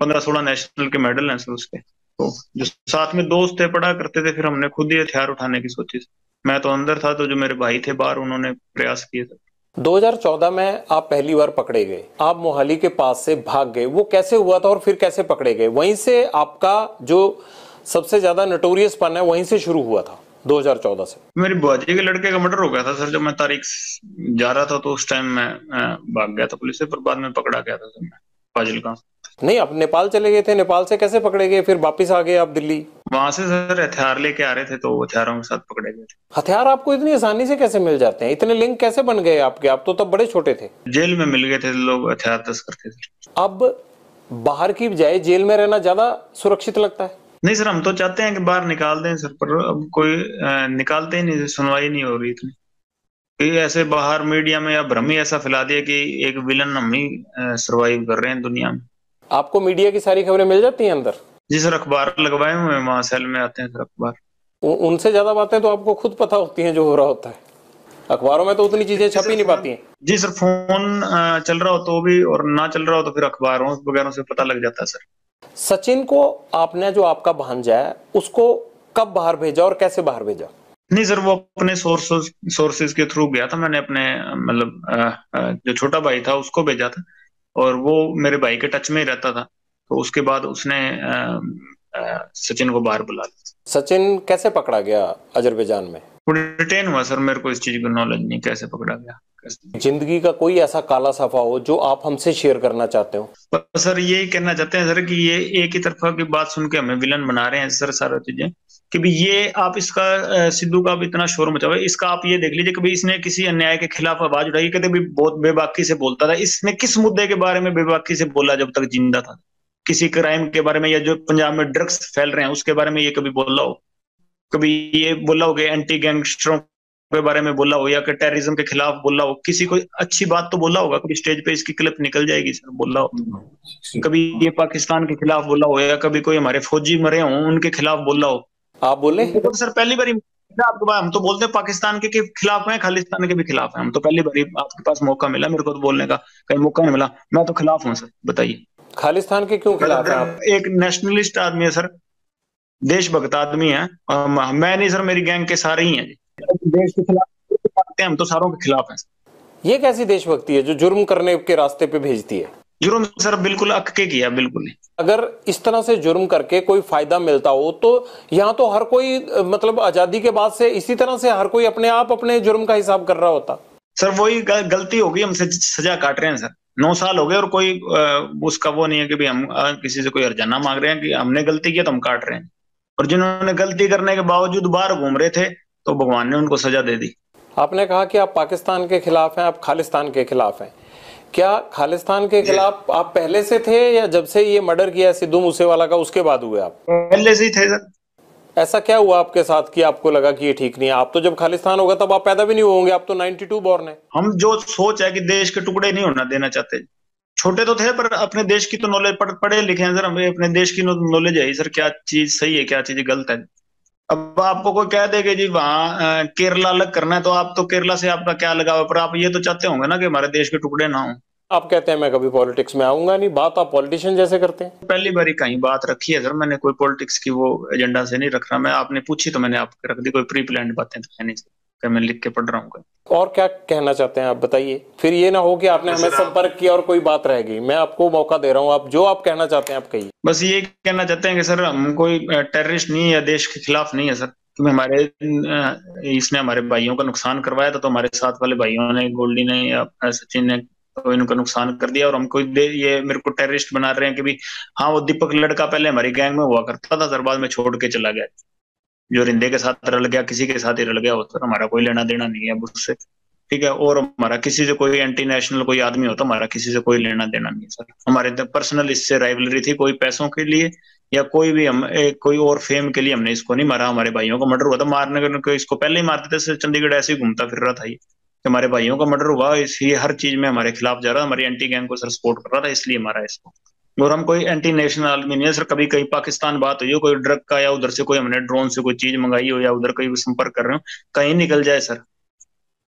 15-16 national के medal हैं sir उसके। तो जो साथ में दोस्त थे पढ़ा करते थे, फिर हमने खुद ही हथियार उठाने की सोची। मैं तो अंदर था, तो जो मेरे भाई थे बाहर, उन्होंने प्रयास किए थे। 2014 में आप पहली बार पकड़े गए, आप मोहाली के पास से भाग गए, वो कैसे हुआ था और फिर कैसे पकड़े गए? वहीं से आपका जो सबसे ज्यादा नटोरियस पन है वहीं से शुरू हुआ था 2014 से? मेरी बुआजी के लड़के का मर्डर हो गया था सर, जब मैं तारीख जा रहा था, तो उस टाइम मैं भाग गया था पुलिस से, पर बाद में पकड़ा गया था सर मैं फाजिलका। नहीं, आप नेपाल चले गए थे, नेपाल से कैसे पकड़े गए, फिर वापिस आ गए आप दिल्ली? वहां से सर हथियार लेके आ रहे थे, तो हथियारों के साथ पकड़े गए थे। हथियार आपको इतनी आसानी से कैसे मिल जाते हैं? इतने लिंक कैसे बन गए आपके? आप तो तब बड़े छोटे थे। जेल में मिल गए थे लोग, हथियार तस्कर थे सर। अब बाहर की बजाय जेल में रहना ज्यादा सुरक्षित लगता है? नहीं सर, हम तो चाहते हैं कि बाहर निकाल दें सर, पर अब कोई निकालते ही नहीं, सुनवाई नहीं हो रही इतनी। ये ऐसे बाहर मीडिया में या भ्रम ही ऐसा फैला दिया कि एक विलन हम ही सरवाइव कर रहे हैं दुनिया में। आपको मीडिया की सारी खबरें मिल जाती हैं अंदर? जी सर, अखबार लगवाए हुए हैं, वहां सेल में आते हैं सर अखबार। उनसे ज्यादा बातें तो आपको खुद पता होती हैं जो हो रहा होता है, अखबारों में तो उतनी चीजें छप ही नहीं पाती हैं। जी सर, फोन चल रहा हो तो भी, और ना चल रहा हो तो फिर अखबारों वगैरह से पता लग जाता है सर। सचिन को आपने, जो आपका भांजा है, उसको कब बाहर भेजा और कैसे बाहर भेजा? नहीं सर, वो अपने सोर्सेज के थ्रू गया था। मैंने अपने मतलब जो छोटा भाई था उसको भेजा था, और वो मेरे भाई के टच में ही रहता था, तो उसके बाद उसने सचिन को बाहर बुला लिया। सचिन कैसे पकड़ा गया अजरबैजान में? वो डिटेन हुआ सर, मेरे को इस चीज की नॉलेज नहीं, कैसे पकड़ा गया कैसे। जिंदगी का कोई ऐसा काला सफा हो जो आप हमसे शेयर करना चाहते हो? पर सर यही कहना चाहते हैं सर कि ये एक ही तरफा की बात सुन के हमें विलन बना रहे हैं सर, सारा चीजें कि भी ये आप इसका सिद्धू का भी इतना शोर मचा हुआ है, इसका आप ये देख लीजिए कि भी इसने किसी अन्याय के खिलाफ आवाज उठाई, कभी भी बहुत बेबाकी से बोलता था। इसने किस मुद्दे के बारे में बेबाकी से बोला जब तक जिंदा था? किसी क्राइम के बारे में, या जो पंजाब में ड्रग्स फैल रहे हैं उसके बारे में ये कभी बोला हो? कभी ये बोला हो कि एंटी गैंगस्टरों के बारे में बोला हो, या कि टेररिज्म के खिलाफ बोला हो? किसी को अच्छी बात तो बोला होगा, कभी स्टेज पे इसकी क्लिप निकल जाएगी सर, बोला हो? कभी ये पाकिस्तान के खिलाफ बोला हो, या कभी कोई हमारे फौजी मरे हों उनके खिलाफ बोला हो? आप बोले? तो सर पहली बार आपके पास, हम तो बोलते हैं पाकिस्तान के खिलाफ हैं, खालिस्तान के भी खिलाफ हैं, हम तो पहली बार आपके पास मौका मिला, मेरे को तो बोलने का कहीं मौका नहीं मिला। मैं तो खिलाफ हूँ सर, बताइए। खालिस्तान के क्यों खिलाफ हैं आप? एक नेशनलिस्ट आदमी है सर, देशभक्त आदमी है। मैं नहीं सर, मेरी गैंग के सारे ही हैं जी। देश के खिलाफ हम तो सारों के खिलाफ हैं। ये कैसी देशभक्ति है जो जुर्म करने के रास्ते पे भेजती है? जुर्म सर बिल्कुल अक के किया, बिल्कुल नहीं। अगर इस तरह से जुर्म करके कोई फायदा मिलता हो तो यहाँ तो हर कोई, मतलब आजादी के बाद से इसी तरह से हर कोई अपने आप अपने जुर्म का हिसाब कर रहा होता। सर वही गलती होगी, हमसे सजा काट रहे हैं सर। 9 साल हो गए और कोई उसका वो नहीं है कि भी हम किसी से कोई हर्जाना मांग रहे हैं कि हमने गलती किया तो हम काट रहे हैं। और जिन्होंने गलती करने के बावजूद बाहर घूम रहे थे, तो भगवान ने उनको सजा दे दी। आपने कहा कि आप पाकिस्तान के खिलाफ हैं, आप खालिस्तान के खिलाफ हैं। क्या खालिस्तान के खिलाफ आप पहले से थे, या जब से ये मर्डर किया सिद्धू मूसेवाला का उसके बाद हुए आप? पहले से ही थे सर। ऐसा क्या हुआ आपके साथ कि आपको लगा कि ये ठीक नहीं है? आप तो जब खालिस्तान होगा तब आप पैदा भी नहीं होंगे, आप तो 92 बॉर्न है। हम जो सोच है कि देश के टुकड़े नहीं होना देना चाहते। छोटे तो थे, पर अपने देश की तो नॉलेज, पढ़े लिखे हैं सर, हमें अपने देश की नॉलेज है सर, क्या चीज सही है क्या चीज गलत है। अब आपको कोई कह देगा जी वहां केरला अलग करना है, तो आप तो केरला से आपका क्या लगाव है, पर आप ये तो चाहते होंगे ना कि हमारे देश के टुकड़े ना हो। आप कहते हैं मैं कभी पॉलिटिक्स में आऊंगा नहीं, बात आप पॉलिटिशियन जैसे करते हैं। पहली बार ही कहीं बात रखी है सर, मैंने कोई पॉलिटिक्स की वो एजेंडा से नहीं रख रहा मैं। आपने पूछी तो मैंने आपको रख दी, कोई प्री प्लान्ड बातें तो है नहीं सर, मैं लिख के पढ़ रहा हूँ। और क्या कहना चाहते हैं आप बताइए, फिर ये ना हो कि आपने हमें संपर्क किया और कोई बात रह गई। मैं आपको मौका दे रहा हूँ, आप जो आप कहना चाहते हैं आप कहिए। बस ये कहना चाहते हैं कि सर हम कोई टेररिस्ट नहीं है या देश के खिलाफ नहीं है सर। क्योंकि हमारे इसने हमारे भाइयों का नुकसान करवाया था, तो हमारे साथ वाले भाइयों ने, गोल्डी ने या सचिन ने, तो इनका नुकसान कर दिया, और हमको ये मेरे को टेररिस्ट बना रहे हैं कि भी हाँ वो दीपक लड़का पहले हमारी गैंग में हुआ करता था सर, बाद में छोड़ के चला गया। जो रिंदे के साथ रल गया, किसी के साथ ही रल गया हो सर, हमारा कोई लेना देना नहीं है उससे, ठीक है। और हमारा किसी से कोई एंटी नेशनल कोई आदमी हो तो हमारा किसी से कोई लेना देना नहीं है सर। हमारे पर्सनल इससे राइवलरी थी, कोई पैसों के लिए या कोई भी हम कोई और फेम के लिए हमने इसको नहीं मारा। हमारे भाइयों का मर्डर हुआ था, मारने को इसको पहले ही मारते थे सर, चंडीगढ़ ऐसे ही घूमता फिर रहा था ये। हमारे भाइयों का मर्डर हुआ, इसलिए हर चीज में हमारे खिलाफ जा रहा था, हमारी एंटी गैंग को सर सपोर्ट कर रहा था, इसलिए मारा इसको। और हम कोई एंटी नेशनल आदमी नहीं है सर। कभी कहीं पाकिस्तान बात हुई हो कोई ड्रग का, या उधर से कोई हमने ड्रोन से कोई चीज मंगाई हो, या उधर कोई संपर्क कर रहे हो, कहीं निकल जाए सर,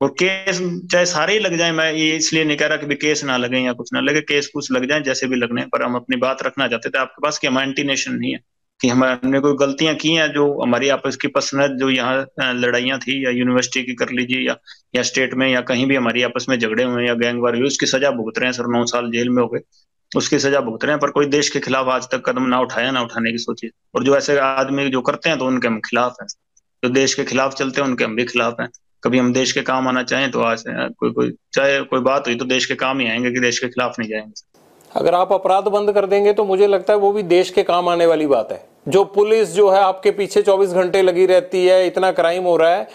और केस चाहे सारे ही लग जाए, मैं ये इसलिए नहीं कह रहा कि भी केस ना लगे या कुछ ना लगे, केस कुछ लग जाए जैसे भी लगने, पर हम अपनी बात रखना चाहते थे आपके पास कि हम एंटी नेशन नहीं है, कि हमने कोई गलतियां की हैं जो हमारी आपस की पर्सनल जो यहाँ लड़ाइयाँ थी, या यूनिवर्सिटी की कर लीजिए, या स्टेट में या कहीं भी हमारी आपस में झगड़े हुए या गैंगवार हुई, उसकी सजा भुगत रहे हैं सर, 9 साल जेल में हो गए, उसकी सजा भुगत रहे हैं, पर कोई देश के खिलाफ आज तक कदम ना उठाया, ना उठाने की सोची। और जो ऐसे आदमी जो करते हैं तो उनके हम खिलाफ हैं, जो देश के खिलाफ चलते हैं उनके हम भी खिलाफ हैं। कभी हम देश के काम आना चाहें तो आज कोई कोई चाहे कोई बात हुई तो देश के काम ही आएंगे, कि देश के खिलाफ नहीं जाएंगे। अगर आप अपराध बंद कर देंगे तो मुझे लगता है वो भी देश के काम आने वाली बात है। जो पुलिस जो है आपके पीछे 24 घंटे लगी रहती है, इतना क्राइम हो रहा है,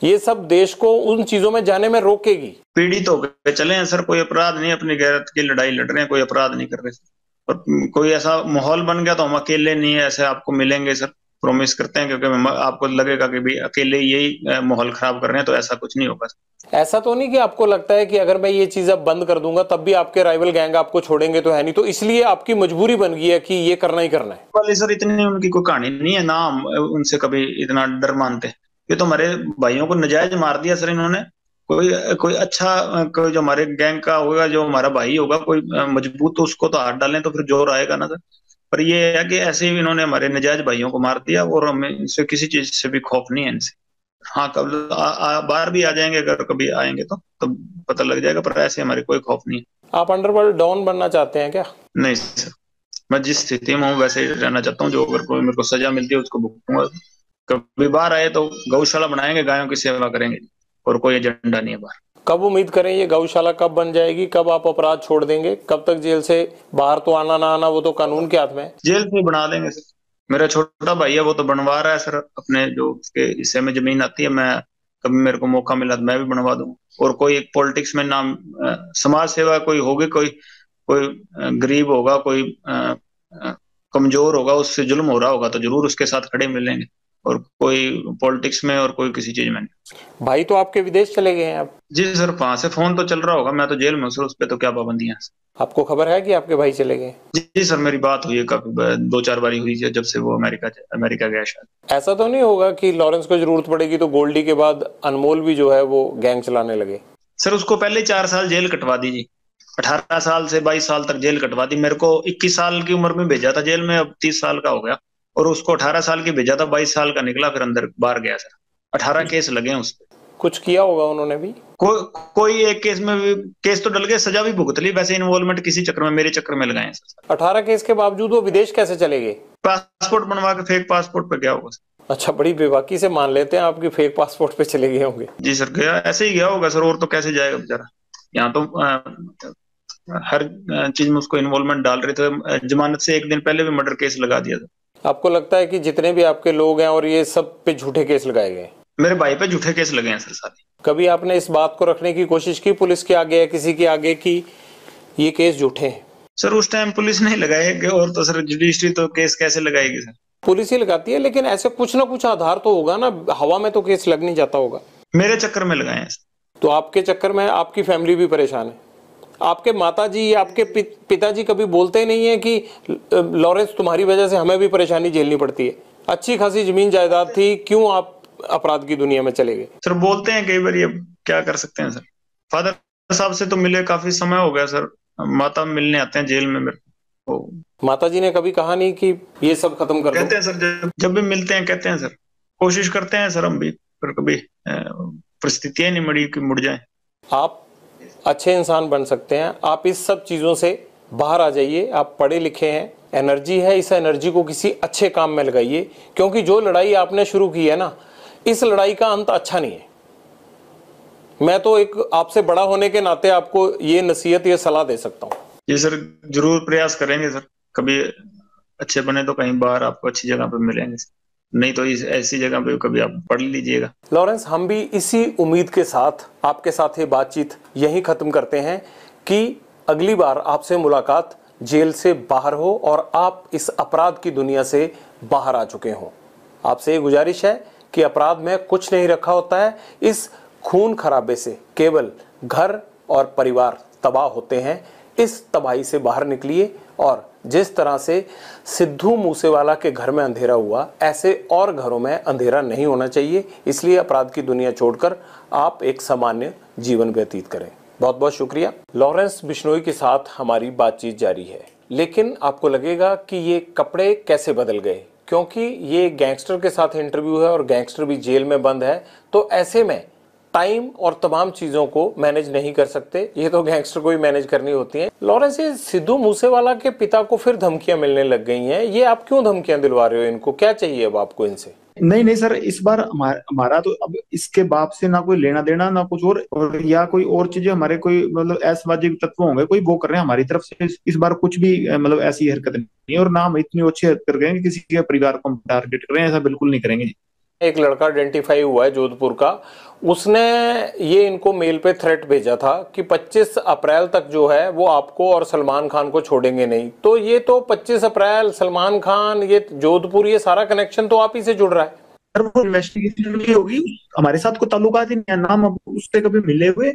ये सब देश को उन चीजों में जाने में रोकेगी। पीड़ित हो गए चले हैं सर, कोई अपराध नहीं, अपनी गैरत की लड़ाई लड़ रहे हैं, कोई अपराध नहीं कर रहे सर। और कोई ऐसा माहौल बन गया तो हम अकेले नहीं है, ऐसे आपको मिलेंगे सर, प्रॉमिस करते हैं, क्योंकि आपको लगेगा कि भी अकेले यही माहौल खराब कर रहे हैं, तो ऐसा कुछ नहीं होगा। ऐसा तो नहीं कि आपको लगता है कि अगर मैं ये चीज अब बंद कर दूंगा तब भी आपके राइवल गैंग आपको छोड़ेंगे, तो है नहीं, तो इसलिए आपकी मजबूरी बन गई है कि ये करना ही करना है? वाले सर इतनी उनकी कोई कहानी नहीं है ना, हम उनसे कभी इतना डर मानते। ये तो हमारे भाइयों को नजायज मार दिया सर इन्होंने। कोई कोई अच्छा कोई जो हमारे गैंग का होगा, जो हमारा भाई होगा कोई मजबूत, तो उसको तो हाथ डालें तो फिर जोर आएगा ना सर। पर ये है कि ऐसे ही इन्होंने हमारे नजायज भाइयों को मार दिया, और हमें इनसे किसी चीज से भी खौफ नहीं है इनसे। हाँ, कब बाहर भी आ जाएंगे, अगर कभी आएंगे तो पता लग जाएगा, पर ऐसे हमारे कोई खौफ नहीं है। आप अंडरवर्ल्ड डॉन बनना चाहते हैं क्या? नहीं सर, मैं जिस स्थिति में हूँ वैसे ही रहना चाहता हूँ, जो अगर कोई मेरे को सजा मिलती है उसको भुगतूंगा। कभी बाहर आए तो गौशाला बनाएंगे, गायों की सेवा करेंगे, और कोई एजेंडा नहीं है बाहर। कब उम्मीद करें ये गौशाला कब बन जाएगी? कब आप अपराध छोड़ देंगे? कब तक जेल से बाहर तो आना ना आना वो तो कानून के हाथ में है। जेल से बना देंगे सर। मेरा छोटा भाई है, वो तो बनवा रहा है सर, अपने जो उसके हिस्से में जमीन आती है, मैं कभी मेरे को मौका मिला तो मैं भी बनवा दूंगा। और कोई एक पॉलिटिक्स में नाम समाज सेवा कोई होगी, कोई कोई गरीब होगा, कोई कमजोर होगा, उससे जुल्म हो रहा होगा तो जरूर उसके साथ खड़े मिलेंगे, और कोई पॉलिटिक्स में और कोई किसी चीज में नहीं। भाई तो आपके विदेश चले गए हैं अब? जी सर, वहां से फोन तो चल रहा होगा, मैं तो जेल में हूँ सर, उस पर तो क्या पाबंदियां हैं। आपको खबर है कि आपके भाई चले गए? जी सर, मेरी बात हुई है काफी 2-4 बारी हुई है, जब से वो अमेरिका गया शायद। ऐसा तो नहीं होगा कि लॉरेंस को जरूरत पड़ेगी तो गोल्डी के बाद अनमोल भी जो है वो गैंग चलाने लगे? सर उसको पहले 4 साल जेल कटवा दी जी, 18 साल से 22 साल तक जेल कटवा दी। मेरे को 21 साल की उम्र में भेजा था जेल में, अब 30 साल का हो गया, और उसको 18 साल की भेजा था, 22 साल का निकला, फिर अंदर बाहर गया सर। 18 केस लगे हैं उस पर। कुछ किया होगा उन्होंने भी? कोई एक केस में भी, केस तो डल गए, सजा भी भुगत ली, वैसे इन्वॉल्वमेंट किसी चक्कर में, मेरे चक्कर में लगाए सर। 18 केस के बावजूद वो विदेश कैसे चले गए? पासपोर्ट बनवा के फेक पासपोर्ट पे गया होगा। अच्छा, बड़ी बेबाकी से मान लेते हैं आपकी फेक पासपोर्ट पे चले गए होंगे। जी सर, गया ऐसे ही गया होगा सर, और तो कैसे जाएगा बेचारा। यहाँ तो हर चीज में उसको इन्वॉल्वमेंट डाल रहे थे, जमानत से एक दिन पहले भी मर्डर केस लगा दिया था। आपको लगता है कि जितने भी आपके लोग हैं और ये सब पे झूठे केस लगाए गए? मेरे भाई पे झूठे केस लगे हैं सर सारे। कभी आपने इस बात को रखने की कोशिश की पुलिस के आगे या किसी के आगे कि ये केस झूठे हैं? सर उस टाइम पुलिस नहीं लगाएगी, और तो सर जुडिशरी तो केस कैसे लगाएगी सर? पुलिस ही लगाती है, लेकिन ऐसे कुछ ना कुछ आधार तो होगा ना, हवा में तो केस लग नहीं जाता होगा। मेरे चक्कर में लगाए हैं सर। तो आपके चक्कर में आपकी फैमिली भी परेशान है? आपके माताजी या आपके पिताजी कभी बोलते नहीं है कि लॉरेंस तुम्हारी वजह से हमें भी परेशानी झेलनी पड़ती है, अच्छी खासी जमीन जायदाद थी, क्यों आप अपराध की दुनिया में चले गए? सर बोलते हैं कई बार, ये क्या कर सकते हैं सर। फादर साहब से तो मिले काफी समय हो गया सर, माता मिलने आते हैं जेल में मेरे को। माताजी ने कभी कहा नहीं कि ये सब खत्म कर दो? कहते हैं सर, जब भी मिलते हैं कहते हैं सर, कोशिश करते हैं सर हम भी, पर कभी परिस्थितियां नहीं मड़ी कि मुड़ जाए। आप अच्छे इंसान बन सकते हैं, आप इस सब चीजों से बाहर आ जाइए। आप पढ़े लिखे हैं, एनर्जी है, इस एनर्जी को किसी अच्छे काम में लगाइए, क्योंकि जो लड़ाई आपने शुरू की है ना, इस लड़ाई का अंत अच्छा नहीं है। मैं तो एक आपसे बड़ा होने के नाते आपको ये नसीहत, ये सलाह दे सकता हूँ। जी सर, जरूर प्रयास करेंगे सर, कभी अच्छे बने तो कहीं बाहर आपको अच्छी जगह पे मिलेंगे, नहीं तो ऐसी जगह पे कभी आप पढ़ लीजिएगा। लॉरेंस, हम भी इसी उम्मीद के साथ आपके साथ ये बातचीत यहीं खत्म करते हैं कि अगली बार आपसे मुलाकात जेल से बाहर हो और आप इस अपराध की दुनिया से बाहर आ चुके हों। आपसे ये गुजारिश है कि अपराध में कुछ नहीं रखा होता है, इस खून खराबे से केवल घर और परिवार तबाह होते हैं। इस तबाही से बाहर निकलिए और जिस तरह से सिद्धू मूसेवाला के घर में अंधेरा हुआ, ऐसे और घरों में अंधेरा नहीं होना चाहिए। इसलिए अपराध की दुनिया छोड़कर आप एक सामान्य जीवन व्यतीत करें। बहुत बहुत शुक्रिया। लॉरेंस बिश्नोई के साथ हमारी बातचीत जारी है, लेकिन आपको लगेगा कि ये कपड़े कैसे बदल गए, क्योंकि ये गैंगस्टर के साथ इंटरव्यू है और गैंगस्टर भी जेल में बंद है, तो ऐसे में टाइम और तमाम चीजों को मैनेज नहीं कर सकते। ये तो गैंगस्टर को ही मैनेज करनी होती हैं। लॉरेंस, ये सिद्धू मूसेवाला के पिता को फिर धमकियां मिलने लग गई हैं, ये आप क्यों धमकियां दिलवा रहे हो इनको? क्या चाहिए अब आपको इनसे? नहीं नहीं सर, इस बार हमारा तो अब इसके बाप से ना कोई लेना देना ना कुछ और या कोई और चीजें हमारे कोई मतलब असामाजिक तत्व होंगे कोई वो कर रहे हैं हमारी तरफ से। इस बार कुछ भी मतलब ऐसी हरकत नहीं है, और ना हम इतनी अच्छी हरकत कर रहे हैं कि किसी के परिवार को हम टारगेट कर रहे हैं, ऐसा बिल्कुल नहीं करेंगे। एक लड़का आइडेंटिफाई हुआ है जोधपुर का, उसने ये इनको मेल पे थ्रेट भेजा था कि 25 अप्रैल तक जो है वो आपको और सलमान खान को छोड़ेंगे नहीं। तो ये तो 25 अप्रैल, सलमान खान, ये जोधपुर, ये सारा कनेक्शन तो आप ही से जुड़ रहा है। सर वो इन्वेस्टिगेशन की होगी, हमारे साथ कोई ताल्लुकात ही नहीं है, नाम अब उससे कभी मिले हुए।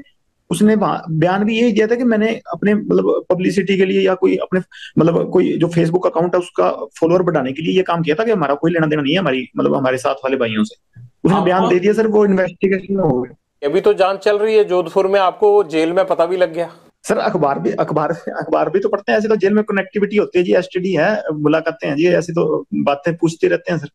उसने बयान भी यही दिया था कि मैंने अपने मतलब पब्लिसिटी के लिए या कोई अपने मतलब कोई जो फेसबुक अकाउंट है उसका फॉलोअर बढ़ाने के लिए ये काम किया था, कि हमारा कोई लेना देना नहीं है हमारी मतलब हमारे साथ वाले भाइयों से। उसने बयान दे दिया सर, वो इन्वेस्टिगेशन में हो गया। अभी तो जांच चल रही है जोधपुर में, आपको जेल में पता भी लग गया। सर अखबार भी तो पढ़ते हैं, ऐसे तो जेल में कनेक्टिविटी होती है जी, एसटीडी है, मुलाकातें हैं जी, ऐसी तो बातें पूछते रहते हैं सर।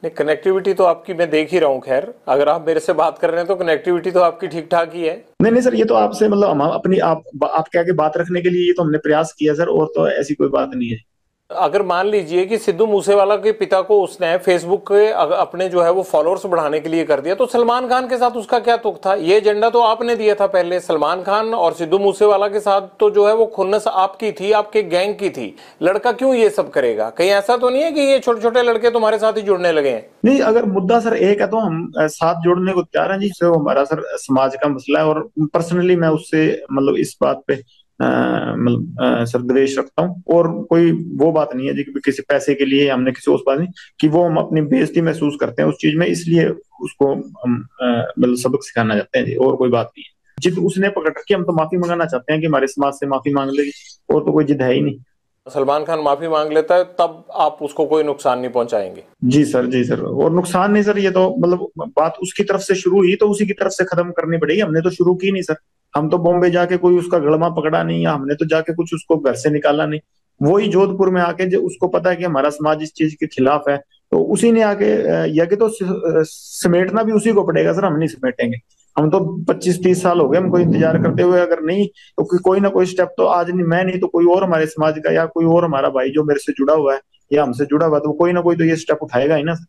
नहीं, कनेक्टिविटी तो आपकी मैं देख ही रहा हूँ। खैर, अगर आप मेरे से बात कर रहे हैं तो कनेक्टिविटी तो आपकी ठीक ठाक ही है। नहीं नहीं सर, ये तो आपसे मतलब हम अपनी आपके आगे बात रखने के लिए ये तो हमने प्रयास किया सर, और तो ऐसी कोई बात नहीं है। अगर मान लीजिए कि सिद्धू मूसेवाला के पिता को उसने फेसबुक के अपने जो है वो फॉलोअर्स बढ़ाने के लिए कर दिया, तो सलमान खान के साथ उसका क्या तुक था? ये एजेंडा तो आपने दिया था पहले। सलमान खान और सिद्धू मूसेवाला के साथ तो जो है वो खुन्नस आपकी थी, आपके गैंग की थी। लड़का क्यों ये सब करेगा? कहीं ऐसा तो नहीं है कि ये छोटे छोटे लड़के तुम्हारे साथ ही जुड़ने लगे हैं? नहीं, अगर मुद्दा सर एक है तो हम साथ जोड़ने को तैयार हैं जी। वो हमारा सर समाज का मसला है, और पर्सनली मैं उससे मतलब इस बात पे मतलब सर द्वेष रखता हूँ, और कोई वो बात नहीं है जी कि किसी पैसे के लिए हमने किसी उस बात नहीं कि वो हम अपनी बेइज्जती महसूस करते हैं उस चीज में, इसलिए उसको हम मतलब सबक सिखाना चाहते हैं जी, और कोई बात नहीं है। जिद उसने पकड़ रखी, हम तो माफी मंगाना चाहते हैं कि हमारे समाज से माफी मांग लेगी, और तो कोई जिद है ही नहीं। सलमान खान माफी मांग लेता है तब आप उसको कोई नुकसान नहीं पहुंचाएंगे? जी सर, जी सर, और नुकसान नहीं सर, ये तो मतलब बात उसकी तरफ से शुरू हुई तो उसी की तरफ से खत्म करनी पड़ेगी। हमने तो शुरू की नहीं सर, हम तो बॉम्बे जाके कोई उसका गड़मा पकड़ा नहीं, या हमने तो जाके कुछ उसको घर से निकाला नहीं। वही जोधपुर में आके जो उसको पता है कि हमारा समाज इस चीज के खिलाफ है, तो उसी ने आके या कि तो समेटना भी उसी को पड़ेगा सर, हम नहीं समेटेंगे। हम तो 25-30 साल हो गए हमको इंतजार करते हुए, अगर नहीं तो कोई ना कोई स्टेप तो आज नहीं मैं नहीं तो कोई और हमारे समाज का या कोई और हमारा भाई जो मेरे से जुड़ा हुआ है या हमसे जुड़ा हुआ, तो कोई ना कोई तो ये स्टेप उठाएगा ही ना सर।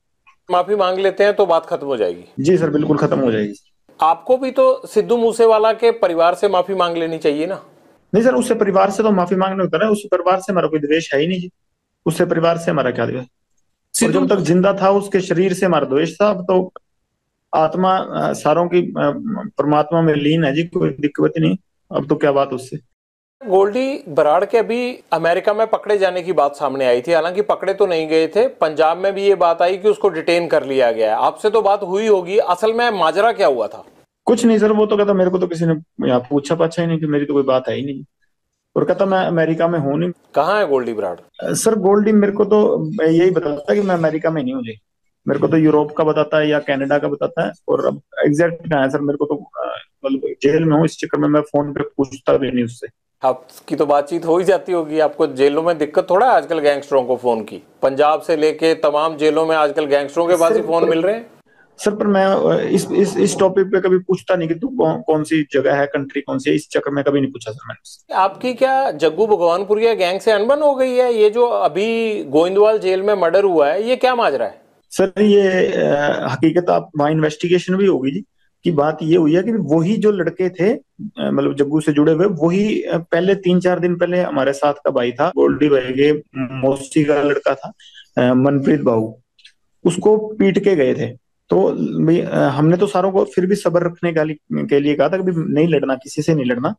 माफी मांग लेते हैं तो बात खत्म हो जाएगी? जी सर, बिल्कुल खत्म हो जाएगी। आपको भी तो सिद्धू मूसेवाला के परिवार से माफी मांग लेनी चाहिए ना? नहीं सर, उससे परिवार से तो माफी मांगने होता है, उससे परिवार से हमारा कोई द्वेष है ही नहीं जी। उससे परिवार से हमारा क्या द्वेष? और जब तक जिंदा था उसके शरीर से हमारा द्वेष था। अब तो आत्मा सारों की परमात्मा में लीन है जी, कोई दिक्कत नहीं। अब तो क्या बात उससे। गोल्डी बराड़ के अभी अमेरिका में पकड़े जाने की बात सामने आई थी, हालांकि पकड़े तो नहीं गए थे। पंजाब में भी ये बात आई कि उसको डिटेन कर लिया गया है। आपसे तो बात हुई होगी, असल में माजरा क्या हुआ था? कुछ नहीं सर, वो तो कहता मेरे को तो किसी ने यहाँ पूछा पाछा ही नहीं, कि मेरी तो कोई बात है ही नहीं, और कहता मैं अमेरिका में हूँ नहीं। कहाँ है गोल्डी बराड़? सर गोल्डी मेरे को तो यही बताता है कि मैं अमेरिका में नहीं हूँ जी। मेरे को तो यूरोप का बताता है या कनाडा का बताता है, और अब एग्जैक्ट कहाँ है सर मेरे को तो मतलब जेल में हूँ, इस चक्कर में मैं फोन पे पूछता भी नहीं उससे। आपकी तो बातचीत हो ही जाती होगी, आपको जेलों में दिक्कत थोड़ा है आजकल गैंगस्टरों को फोन की? पंजाब से लेके तमाम जेलों में आजकल गैंगस्टरों के पास ही फोन मिल रहे हैं। सर पर मैं इस टॉपिक पे कभी पूछता नहीं कि तू कौन सी जगह है, कंट्री कौन सी है, इस चक्कर में कभी नहीं पूछा सर मैंने। आपकी क्या जग्गू भगवानपुरिया गैंग से अनबन हो गई है? ये जो अभी गोविंदवाल जेल में मर्डर हुआ है, ये क्या माजरा है? सर ये हकीकत आप वहाँ इन्वेस्टिगेशन भी होगी जी, कि बात ये हुई है कि वही जो लड़के थे मतलब जग्गू से जुड़े हुए, वही पहले 3-4 दिन पहले हमारे साथ का भाई था, गोल्डी भाई के मौसी का लड़का था मनप्रीत बाबू, उसको पीट के गए थे। तो हमने तो सारों को फिर भी सब्र रखने के लिए कहा था कि नहीं लड़ना, किसी से नहीं लड़ना,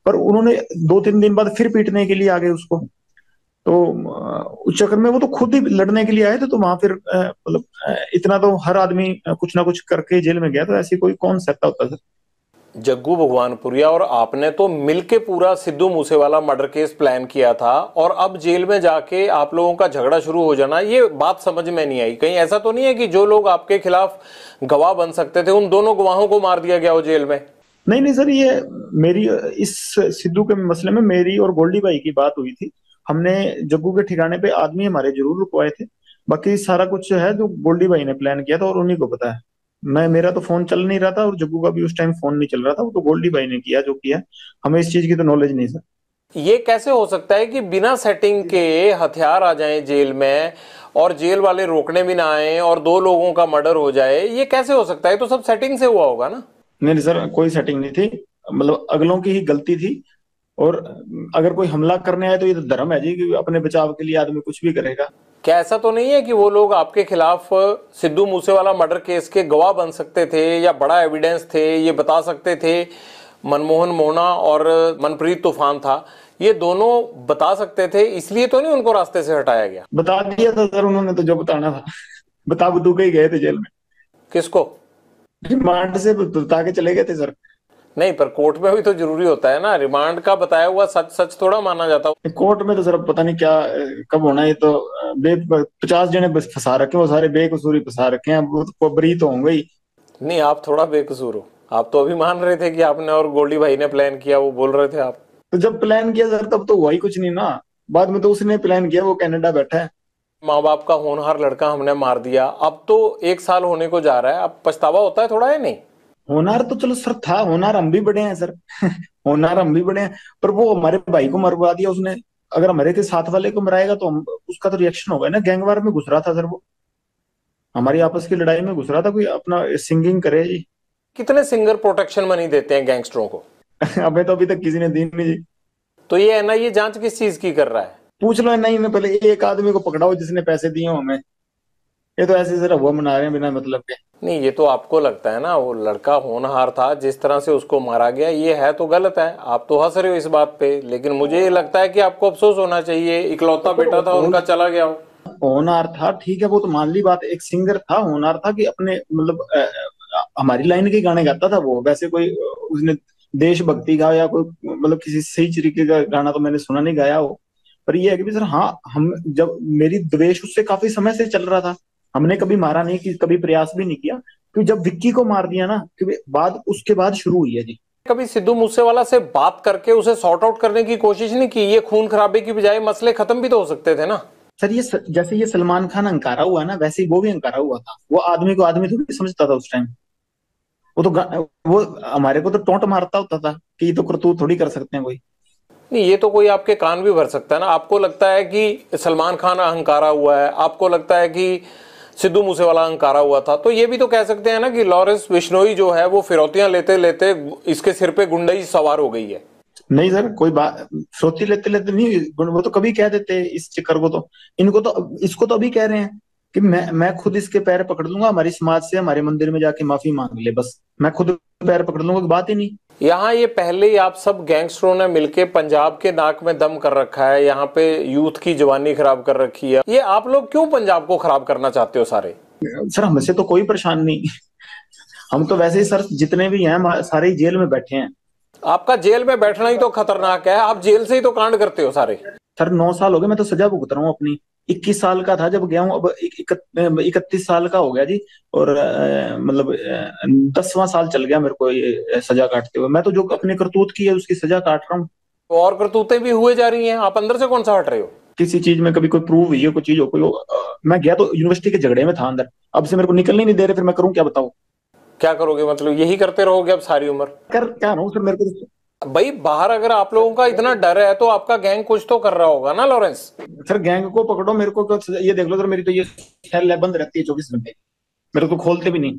पर उन्होंने 2-3 दिन बाद फिर पीटने के लिए आ गए उसको। तो उस चक्कर में वो तो खुद ही लड़ने के लिए आए थे, तो वहां फिर मतलब इतना तो हर आदमी कुछ ना कुछ करके जेल में गया, तो ऐसी कोई कौन सहता होता सर। जग्गू भगवानपुरिया और आपने तो मिलके पूरा Sidhu Moosewala murder case plan किया था, और अब जेल में जाके आप लोगों का झगड़ा शुरू हो जाना, ये बात समझ में नहीं आई। कहीं ऐसा तो नहीं है कि जो लोग आपके खिलाफ गवाह बन सकते थे उन दोनों गवाहों को मार दिया गया हो जेल में? नहीं नहीं सर, ये मेरी इस सिद्धू के मसले में मेरी और गोल्डी भाई की बात हुई थी। हमने जग्गू के ठिकाने पे आदमी हमारे जरूर रुकवाए थे। बाकी सारा कुछ है जो गोल्डी भाई ने प्लान किया था और उन्हीं को पता है। मेरा तो फोन चल नहीं रहा था और जग्गू का भी उस टाइम फोन नहीं चल रहा था। वो तो गोल्डी भाई ने किया जो किया। हमें इस चीज की तो नॉलेज नहीं सर। ये कैसे हो सकता है कि बिना सेटिंग के हथियार आ जाएं जेल में और जेल वाले रोकने भी ना आए और दो लोगों का मर्डर हो जाए? ये कैसे हो सकता है? तो सब सेटिंग से हुआ होगा ना? नहीं सर, कोई सेटिंग नहीं थी। मतलब अगलों की ही गलती थी। और अगर कोई हमला करने आए तो ये तो धर्म है जी कि अपने बचाव के लिए आदमी कुछ भी करेगा। क्या ऐसा तो नहीं है कि वो लोग आपके खिलाफ सिद्धू मूसेवाला मर्डर केस के गवाह बन सकते थे या बड़ा एविडेंस थे, ये बता सकते थे? मनमोहन मोहना और मनप्रीत तूफान था, ये दोनों बता सकते थे, इसलिए तो नहीं उनको रास्ते से हटाया गया? बता दिया था सर उन्होंने तो जो बताना था। बता बतू के ही गए थे जेल में। किसको? रिमांड से बता के चले गए थे सर। नहीं, पर कोर्ट में भी तो जरूरी होता है ना, रिमांड का बताया हुआ सच सच थोड़ा माना जाता। कोर्ट में तो सर पता नहीं क्या कब होना है। ये तो 50 जने बस फंसा रखे, वो सारे बेकसूरी फंसा रखे हैं। वो बरी तो होंगे ही। नहीं, आप थोड़ा बेकसूर हो। आप तो अभी मान रहे थे कि आपने और गोल्डी भाई ने प्लान किया, वो बोल रहे थे आप। तो जब प्लान किया सर तब तो हुआ ही कुछ नहीं ना। बाद में तो उसने प्लान किया, वो कनाडा बैठा है। माँ बाप का होनहार लड़का हमने मार दिया, अब तो 1 साल होने को जा रहा है, अब पछतावा होता है थोड़ा, है नहीं? होनार तो चलो सर था, होनार हम भी बड़े हैं सर। होनार हम भी बड़े हैं। पर वो हमारे भाई को मरवा दिया उसने। अगर हमारे के साथ वाले को मराएगा तो उसका तो रिएक्शन होगा ना। गैंगवार में घुस रहा था सर वो। हमारी आपस की लड़ाई में घुस रहा था। कोई अपना सिंगिंग करे जी। कितने सिंगर प्रोटेक्शन मनी देते हैं गैंगस्टरों को? अबे तो अभी तक किसी ने दी नहीं जी। तो ये एनआईए जांच किस चीज की कर रहा है? पूछ लो नहीं में पहले एक आदमी को पकड़ाओ जिसने पैसे दिए हो हमें। ये तो ऐसे जरा हुआ मना रहे हैं बिना मतलब के। नहीं, ये तो आपको लगता है ना, वो लड़का होनहार था, जिस तरह से उसको मारा गया ये है तो गलत है। आप तो हंस रहे हो इस बात पे, लेकिन मुझे ये लगता है कि आपको अफसोस होना चाहिए। इकलौता बेटा था उनका, चला गया हो। होनहार था ठीक है, वो तो मान ली बात। एक सिंगर था, होनहार था कि अपने मतलब हमारी लाइन के गाने गाता था वो। वैसे कोई उसने देशभक्ति का या कोई मतलब किसी सही तरीके का गाना तो मैंने सुना नहीं गाया हो। पर ये है कि सर हाँ, हम जब मेरी द्वेष उससे काफी समय से चल रहा था। हमने कभी मारा नहीं, कि कभी प्रयास भी नहीं किया। क्योंकि जब विक्की को मार दिया ना, क्योंकि बाद उसके बाद शुरू हुई है जी। कभी सिद्धू मूसेवाला से बात करके उसे सॉर्ट आउट करने की कोशिश नहीं की? ये खून खराबे की बजाय मसले खत्म भी तो हो सकते थे ना। सर ये जैसे ये सलमान खान अंकारा हुआ ना, वैसे ही वो भी अंकारा हुआ था। वो आदमी को आदमी थोड़ी समझता था उस टाइम। वो तो वो हमारे को तो टोंट मारता होता था कि ये तो करतूत थोड़ी कर सकते हैं कोई। नहीं, ये तो कोई आपके कान भी भर सकता है ना। आपको लगता है कि सलमान खान अहंकारा हुआ है, आपको लगता है कि सिद्धू मूसेवाला अहंकारा हुआ था, तो ये भी तो कह सकते हैं ना कि लॉरेंस बिश्नोई जो है वो फिरौतियां लेते लेते इसके सिर पे गुंडई सवार हो गई है। नहीं सर, कोई बात फिरौती लेते लेते नहीं। वो तो कभी कह देते इस चक्कर को तो। इनको तो इसको तो अभी कह रहे हैं कि मैं खुद इसके पैर पकड़ लूंगा, हमारी समाज से हमारे मंदिर में जाके माफी मांग ले, बस मैं खुद पैर पकड़ लूंगा। बात ही नहीं। यहाँ ये पहले ही आप सब गैंगस्टरों ने मिलके पंजाब के नाक में दम कर रखा है, यहाँ पे यूथ की जवानी खराब कर रखी है। ये आप लोग क्यों पंजाब को खराब करना चाहते हो सारे? सर हमसे तो कोई परेशान नहीं। हम तो वैसे ही सर जितने भी हैं सारे ही जेल में बैठे हैं। आपका जेल में बैठना ही तो खतरनाक है, आप जेल से ही तो कांड करते हो सारे। सर 9 साल हो गए, मैं तो सजा भुगत रहा हूँ अपनी। 21 साल का था जब गया हूँ, अब 31 साल का हो गया जी। और मतलब 10वां साल चल गया मेरे को ये सजा काटते हुए। मैं तो जो अपने करतूत की है उसकी सजा काट रहा हूँ। और करतूतें भी हुए जा रही हैं, आप अंदर से कौन सा हट रहे हो? किसी चीज में कभी कोई प्रूव हुई है, कोई चीज हो, कोई मैं गया तो यूनिवर्सिटी के झगड़े में था अंदर। अब से मेरे को निकलने नहीं दे रहे, फिर मैं करूँ क्या बताऊँ? क्या करोगे? मतलब यही करते रहोगे अब सारी उम्र? कर क्या रहा हूँ सर मेरे को। भाई बाहर अगर आप लोगों का इतना डर है तो आपका गैंग कुछ तो कर रहा होगा ना लॉरेंस? सर गैंग को पकड़ो, मेरे को ये देख लो सर, मेरी तो ये सेल बंद रहती है 24 घंटे। मेरे को खोलते भी नहीं।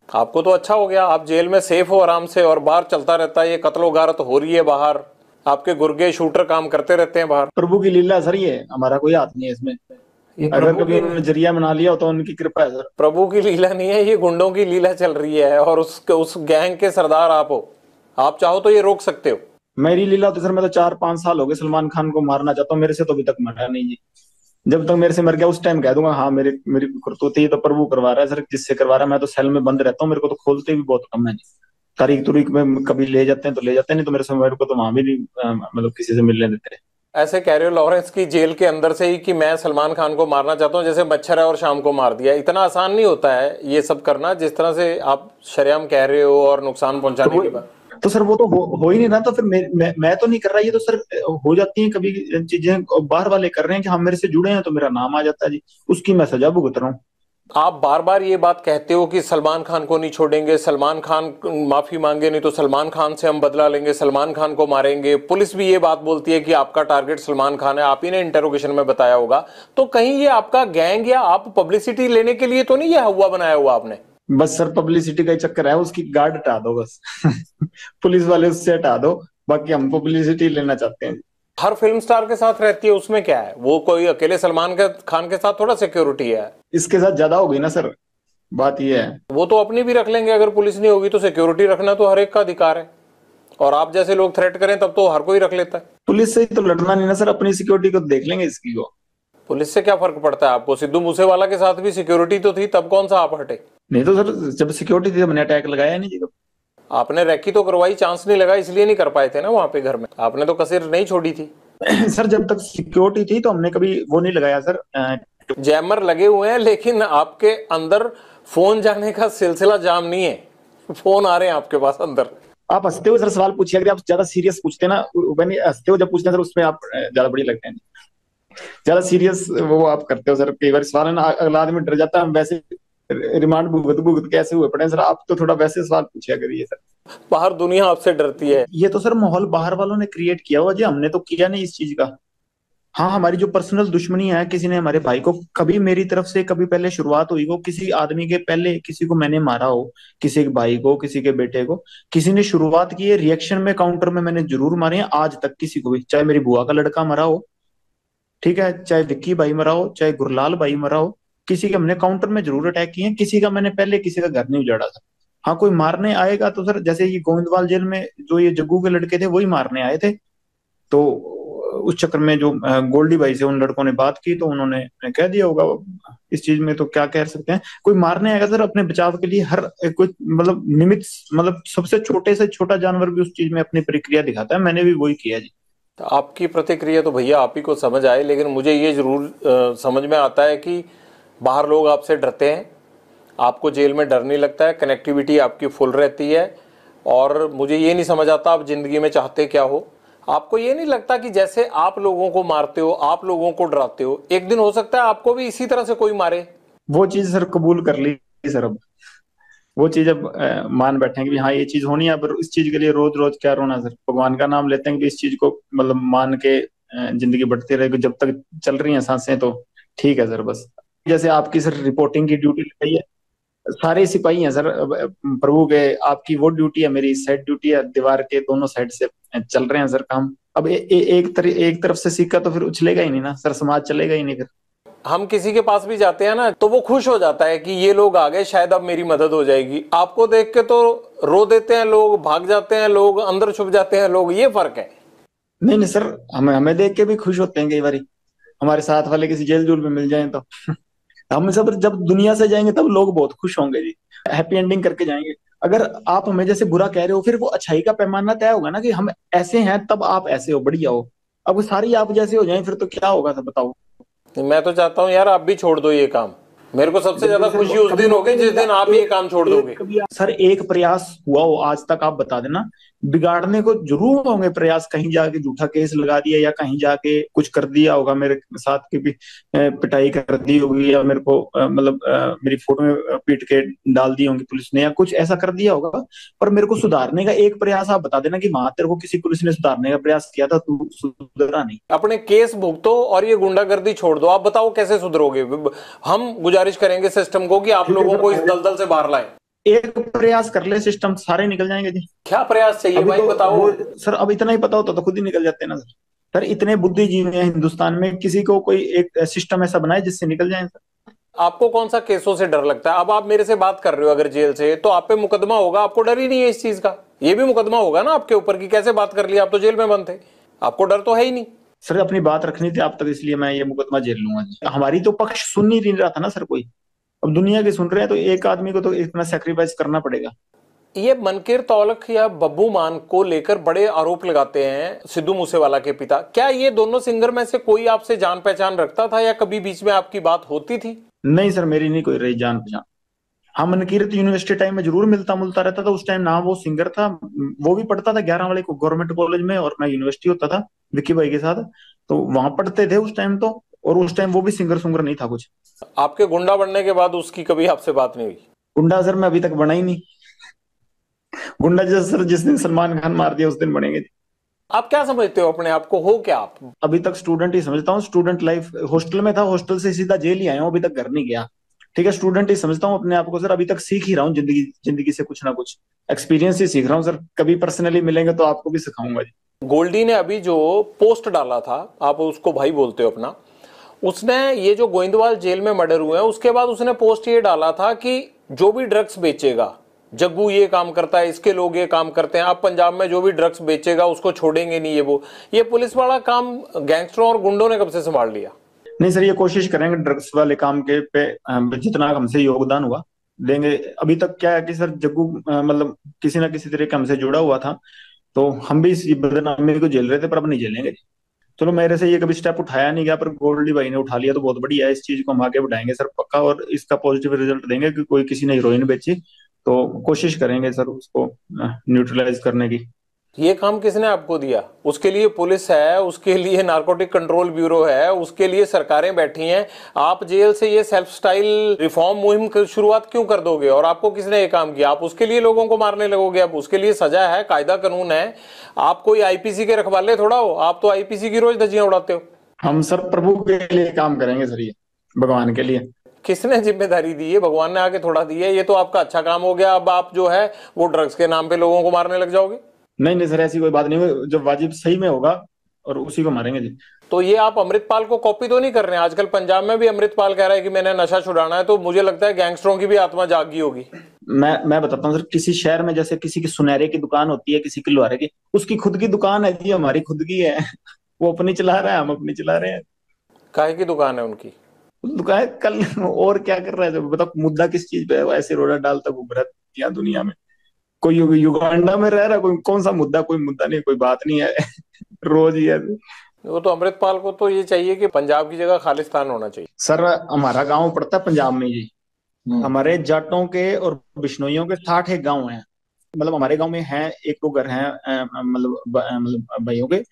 आपको तो अच्छा हो गया, आप जेल में सेफ हो आराम से, और बाहर चलता रहता है ये कत्लो गारत हो रही है बाहर, आपके गुर्गे शूटर काम करते रहते हैं बाहर। प्रभु की लीला सर, ये हमारा कोई हाथ नहीं है इसमें। अगर कभी उन्होंने जरिया बना लिया तो उनकी कृपा है सर। प्रभु की लीला नहीं है, ये गुंडों की लीला चल रही है, और उस गैंग के सरदार आप हो। आप चाहो तो ये रोक सकते हो। मेरी लीला तो सर, मैं तो 4-5 साल हो गए सलमान खान को मारना चाहता हूँ, मेरे से तो अभी तक मरा नहीं जी। जब तक मेरे से मर गया उस टाइम कह दूंगा हाँ मेरी करतूत ये तो प्रभु करवा रहा है सर, जिससे करवा रहा है। मैं तो सेल में बंद रहता हूँ, मेरे को तो खोलते भी बहुत कम है जी। तारीख तुरीख में कभी ले जाते हैं तो ले जाते हैं, नहीं तो मेरे समय को तो वहां भी नहीं मतलब किसी से मिलने देते हैं। ऐसे कह रहे हो लॉरेंस की जेल के अंदर से ही कि मैं सलमान खान को मारना चाहता हूँ, जैसे मच्छर है और शाम को मार दिया। इतना आसान नहीं होता है ये सब करना जिस तरह से आप शरेआम कह रहे हो और नुकसान पहुंचाने के बाद। तो सर वो तो हो ही नहीं रहा, तो फिर मैं तो नहीं कर रहा, ये तो सर हो जाती हैं कभी चीजें, बाहर वाले कर रहे हैं कि हम मेरे से जुड़े हैं तो मेरा नाम आ जाता है जी, उसकी मैं सजा भुगत रहा हूँ। आप बार बार ये बात कहते हो कि सलमान खान को नहीं छोड़ेंगे, सलमान खान माफी मांगे नहीं तो सलमान खान से हम बदला लेंगे, सलमान खान को मारेंगे। पुलिस भी ये बात बोलती है कि आपका टारगेट सलमान खान है, आप ही ने इंटरोगेशन में बताया होगा। तो कहीं ये आपका गैंग या आप पब्लिसिटी लेने के लिए तो नहीं ये हुआ बनाया हुआ आपने? बस सर पब्लिसिटी का ही चक्कर है, उसकी गार्ड हटा दो बस पुलिस वाले उससे हटा दो, बाकी हम पब्लिसिटी लेना चाहते हैं। हर फिल्म स्टार के साथ रहती है, उसमें क्या है? वो कोई अकेले सलमान खान के साथ थोड़ा सिक्योरिटी है। इसके साथ ज्यादा हो गई ना सर, बात ये है। वो तो अपनी भी रख लेंगे, अगर पुलिस नहीं होगी तो सिक्योरिटी रखना तो हर एक का अधिकार है। और आप जैसे लोग थ्रेट करें तब तो हर कोई रख लेता है। पुलिस से ही तो लड़ना नहीं ना सर, अपनी सिक्योरिटी को देख लेंगे इसकी को। पुलिस से क्या फर्क पड़ता है आपको? सिद्धू मूसेवाला के साथ भी सिक्योरिटी तो थी, तब कौन सा आप हटे? नहीं तो सर जब सिक्योरिटी थी हमने अटैक लगाया नहीं जी कब। आपने रैकी तो करवाई, चांस नहीं लगा इसलिए नहीं कर पाए थे ना वहां पे घर में। आपने तो कसर नहीं छोड़ी थी। सर जब तक सिक्योरिटी थी तो हमने कभी वो नहीं लगाया सर। जैमर लगे हुए हैं लेकिन आपके अंदर फोन जाने का सिलसिला जाम नहीं है, फोन आ रहे हैं आपके पास अंदर। आप हंसते हो सर सवाल पूछिए, अगर आप ज्यादा सीरियस पूछते ना, हंसते हो जब पूछते हैं सर उसमें आप ज्यादा बड़ी लगते हैं, ज्यादा सीरियस वो आप करते हो सर। कई बार सवाल है ना, अगला आदमी डर जाता है, हम वैसे रिमांड भुगत भुगत कैसे हुए पड़े सर, आप तो थोड़ा वैसे सवाल पूछिया करिए सर। बाहर दुनिया आपसे डरती है। ये तो सर माहौल बाहर वालों ने क्रिएट किया हुआ जी, हमने तो किया नहीं इस चीज का। हाँ हमारी जो पर्सनल दुश्मनी है, किसी ने हमारे भाई को कभी मेरी तरफ से कभी पहले शुरुआत हुई हो, किसी आदमी के पहले किसी को मैंने मारा हो, किसी के भाई को किसी के बेटे को किसी ने शुरुआत की है, रिएक्शन में काउंटर में मैंने जरूर मारे हैं आज तक किसी को भी, चाहे मेरी बुआ का लड़का मरा हो, ठीक है, चाहे विक्की भाई मरा हो, चाहे गुरलाल भाई मरा हो, किसी के हमने काउंटर में जरूर अटैक किए हैं, किसी का मैंने पहले किसी का घर नहीं उजाड़ा था। हाँ कोई मारने आएगा तो सर जैसे ये गोविंदवाल जेल में जो ये जग्गू के लड़के थे वही मारने आए थे, तो उस चक्कर में जो गोल्डी भाई से उन लड़कों ने बात की तो उन्होंने कह दिया होगा, इस चीज में तो क्या कह सकते हैं। कोई मारने आएगा सर अपने बचाव के लिए हर कोई मतलब निमित्त, मतलब सबसे छोटे से छोटा जानवर भी उस चीज में अपनी प्रक्रिया दिखाता है, मैंने भी वही किया जी। तो आपकी प्रतिक्रिया तो भैया आप ही को समझ आए, लेकिन मुझे ये जरूर समझ में आता है कि बाहर लोग आपसे डरते हैं, आपको जेल में डर नहीं लगता है, कनेक्टिविटी आपकी फुल रहती है। और मुझे ये नहीं समझ आता आप जिंदगी में चाहते क्या हो। आपको ये नहीं लगता कि जैसे आप लोगों को मारते हो, आप लोगों को डराते हो, एक दिन हो सकता है आपको भी इसी तरह से कोई मारे? वो चीज सर कबूल कर ली सर, अब वो चीज अब मान बैठे हैं कि हाँ ये चीज होनी है, पर इस चीज के लिए रोज रोज क्या रोना सर, भगवान का नाम लेते हैं कि इस चीज को मतलब मान के जिंदगी बढ़ती रहेगी, जब तक चल रही हैं सांसें तो ठीक है सर। बस जैसे आपकी सर रिपोर्टिंग की ड्यूटी लगाई है, सारे सिपाही हैं सर प्रभु के, आपकी वो ड्यूटी है, मेरी साइड ड्यूटी है, दीवार के दोनों साइड से चल रहे हैं सर काम। अब एक तरफ से सिक्का तो फिर उछलेगा ही नहीं ना सर, समाज चलेगा ही नहीं फिर। हम किसी के पास भी जाते हैं ना तो वो खुश हो जाता है कि ये लोग आ गए, शायद अब मेरी मदद हो जाएगी। आपको देख के तो रो देते हैं लोग, भाग जाते हैं लोग, अंदर छुप जाते हैं लोग, ये फर्क है। नहीं सर, हमें देख के भी खुश होते हैं कई बार, हमारे साथ वाले किसी जेल जूल में मिल जाए तो हम सब जब दुनिया से जाएंगे तब लोग बहुत खुश होंगे जी, हैप्पी एंडिंग करके जाएंगे। अगर आप हमें जैसे बुरा कह रहे हो फिर वो अच्छाई का पैमाना तय होगा ना कि हम ऐसे हैं तब आप ऐसे हो, बढ़िया हो। अब सारी आप जैसे हो जाए फिर तो क्या होगा, सब बताओ। मैं तो चाहता हूँ यार आप भी छोड़ दो ये काम। मेरे को सबसे ज्यादा खुशी उस दिन होगी जिस दिन आप ये काम छोड़ दोगे। सर एक प्रयास हुआ हो आज तक, आप बता देना, बिगाड़ने को जरूर होंगे प्रयास, कहीं जाके झूठा केस लगा दिया या कहीं जाके कुछ कर दिया होगा, मेरे साथ की भी पिटाई कर दी होगी, या मेरे को मतलब मेरी फोटो में पीट के डाल दी होंगी पुलिस ने, या कुछ ऐसा कर दिया होगा। पर मेरे को सुधारने का एक प्रयास आप बता देना कि वहां तेरे को किसी पुलिस ने सुधारने का प्रयास किया था, तू सुधरा नहीं। अपने केस भुगतो और ये गुंडागर्दी छोड़ दो। आप बताओ कैसे सुधरोगे? हम गुजारिश करेंगे सिस्टम को कि आप लोगों को इस दलदल से बाहर लाए। एक प्रयास कर ले, सिस्टम सारे निकल जाएंगे जी। क्या प्रयास चाहिए भाई तो बताओ। सर अब इतना ही पता होता तो खुद ही निकल जाते ना सर। सर इतने बुद्धिजीवी हैं हिंदुस्तान में, किसी को कोई एक सिस्टम ऐसा बनाए जिससे निकल जाए सर। आपको कौन सा केसों से डर लगता है? अब आप मेरे से बात कर रहे हो अगर जेल से, तो आप पे मुकदमा होगा, आपको डर ही नहीं है इस चीज का। ये भी मुकदमा होगा ना आपके ऊपर की कैसे बात कर लिया, आप तो जेल में बंद थे, आपको डर तो है ही नहीं। सर अपनी बात रखनी थी आप तक, इसलिए मैं ये मुकदमा झेल लूंगा। हमारी तो पक्ष सुन ही नहीं रहा था ना सर कोई, अब दुनिया के सुन रहे हैं तो एक आदमी को तो इतना सेक्रीफाइस करना पड़ेगा। ये मनकीर तौलख या बब्बू मान को लेकर बड़े आरोप लगाते हैं सिद्धू मूसेवाला के पिता। क्या ये दोनों सिंगर में से कोई आपसे जान पहचान रखता था या कभी बीच में आपकी बात होती थी? नहीं सर, मेरी नहीं कोई रही जान पहचान। हाँ, मनकीरत यूनिवर्सिटी टाइम में जरूर मिलता मुलता रहता था। उस टाइम ना वो सिंगर था, वो भी पढ़ता था 11 वाले को गवर्नमेंट कॉलेज में, और मैं यूनिवर्सिटी होता था विक्की भाई के साथ, तो वहां पढ़ते थे उस टाइम तो। और उस टाइम वो भी सिंगर सुंगर नहीं था कुछ। आपके गुंडा बनने के बाद उसकी कभी आपसे बात नहीं हुई? गुंडा सर मैं अभी तक बना ही नहीं। गुंडा जैसे सर जिस दिन सलमान खान मार दिया उस दिन बनेंगे। आप क्या समझते हो अपने आप को, हो क्या आप? अभी तक स्टूडेंट ही समझता हूँ। स्टूडेंट लाइफ हॉस्टल में था, हॉस्टल से सीधा जेल ही आया हूँ, अभी तक घर नहीं गया। ठीक है, स्टूडेंट ही समझता हूँ अपने आप को सर। अभी तक सीख ही रहा हूँ जिंदगी जिंदगी से कुछ ना कुछ एक्सपीरियंस ही सीख रहा हूँ सर। कभी पर्सनली मिलेंगे तो आपको भी सिखाऊंगा जी। गोल्डी ने अभी जो पोस्ट डाला था, आप उसको भाई बोलते हो अपना, उसने ये जो गोइंदवाल जेल में मर्डर हुए हैं उसके बाद उसने पोस्ट ये डाला था कि जो भी ड्रग्स बेचेगा, जग्गू ये काम करता है, इसके लोग ये काम करते हैं, अब पंजाब में जो भी ड्रग्स बेचेगा उसको छोड़ेंगे नहीं। ये पुलिस वाला काम गैंगस्टरों और गुंडों ने कब से संभाल लिया? नहीं सर, ये कोशिश करेंगे ड्रग्स वाले काम के पे जितना हमसे योगदान हुआ देंगे। अभी तक क्या है कि सर जग्गू मतलब किसी ना किसी तरीके हमसे जुड़ा हुआ था, तो हम भी इस बदनामी को झेल रहे थे, पर अब नहीं झेलेंगे। चलो, मेरे से ये कभी स्टेप उठाया नहीं गया, पर गोल्डी भाई ने उठा लिया तो बहुत बढ़िया है। इस चीज को हम आगे बढ़ाएंगे सर पक्का, और इसका पॉजिटिव रिजल्ट देंगे कि कोई किसी ने हीरोइन बेची तो कोशिश करेंगे सर उसको न्यूट्रलाइज करने की। ये काम किसने आपको दिया? उसके लिए पुलिस है, उसके लिए नारकोटिक कंट्रोल ब्यूरो है, उसके लिए सरकारें बैठी हैं। आप जेल से ये सेल्फ स्टाइल रिफॉर्म मुहिम की शुरुआत क्यों कर दोगे? और आपको किसने ये काम किया? आप उसके लिए लोगों को मारने लगोगे? अब उसके लिए सजा है, कायदा कानून है। आप कोई आईपीसी के रखवाले थोड़ा हो, आप तो आईपीसी की रोज धज्जियां उड़ाते हो। हम सर प्रभु के लिए काम करेंगे सर, ये भगवान के लिए। किसने जिम्मेदारी दी है? भगवान ने आके थोड़ा दी है। ये तो आपका अच्छा काम हो गया। अब आप जो है वो ड्रग्स के नाम पे लोगों को मारने लग जाओगे। नहीं नहीं सर, ऐसी कोई बात नहीं। जब वाजिब सही में होगा और उसी को मारेंगे जी। तो ये आप अमृतपाल को कॉपी तो नहीं कर रहे हैं? आजकल पंजाब में भी अमृतपाल कह रहा है कि मैंने नशा छुड़ाना है, तो मुझे लगता है गैंगस्टरों की भी आत्मा जागी होगी। मैं बताता हूँ सर, किसी शहर में जैसे किसी की सुनहरे की दुकान होती है, किसी की लोहारे की, उसकी खुद की दुकान है जी, हमारी खुद की है। वो अपनी चला रहा है, हम अपनी चला रहे हैं। काहे की दुकान है उनकी? दुकान कल और क्या कर रहा है जब बताओ, मुद्दा किस चीज पे है? वो ऐसे रोड़ा डालता घूम रहा है यहाँ दुनिया में। कोई युगांडा में रह रहा है, कोई कौन सा मुद्दा? कोई मुद्दा नहीं, कोई बात नहीं है। रोज ही है। वो तो अमृतपाल को तो ये चाहिए कि पंजाब की जगह खालिस्तान होना चाहिए। सर हमारा गांव पड़ता है पंजाब में जी। हमारे जाटों के और बिश्नोइयों के 60 एक गांव हैं। मतलब हमारे गांव में है एक दो घर हैं मतलब भाइयों के,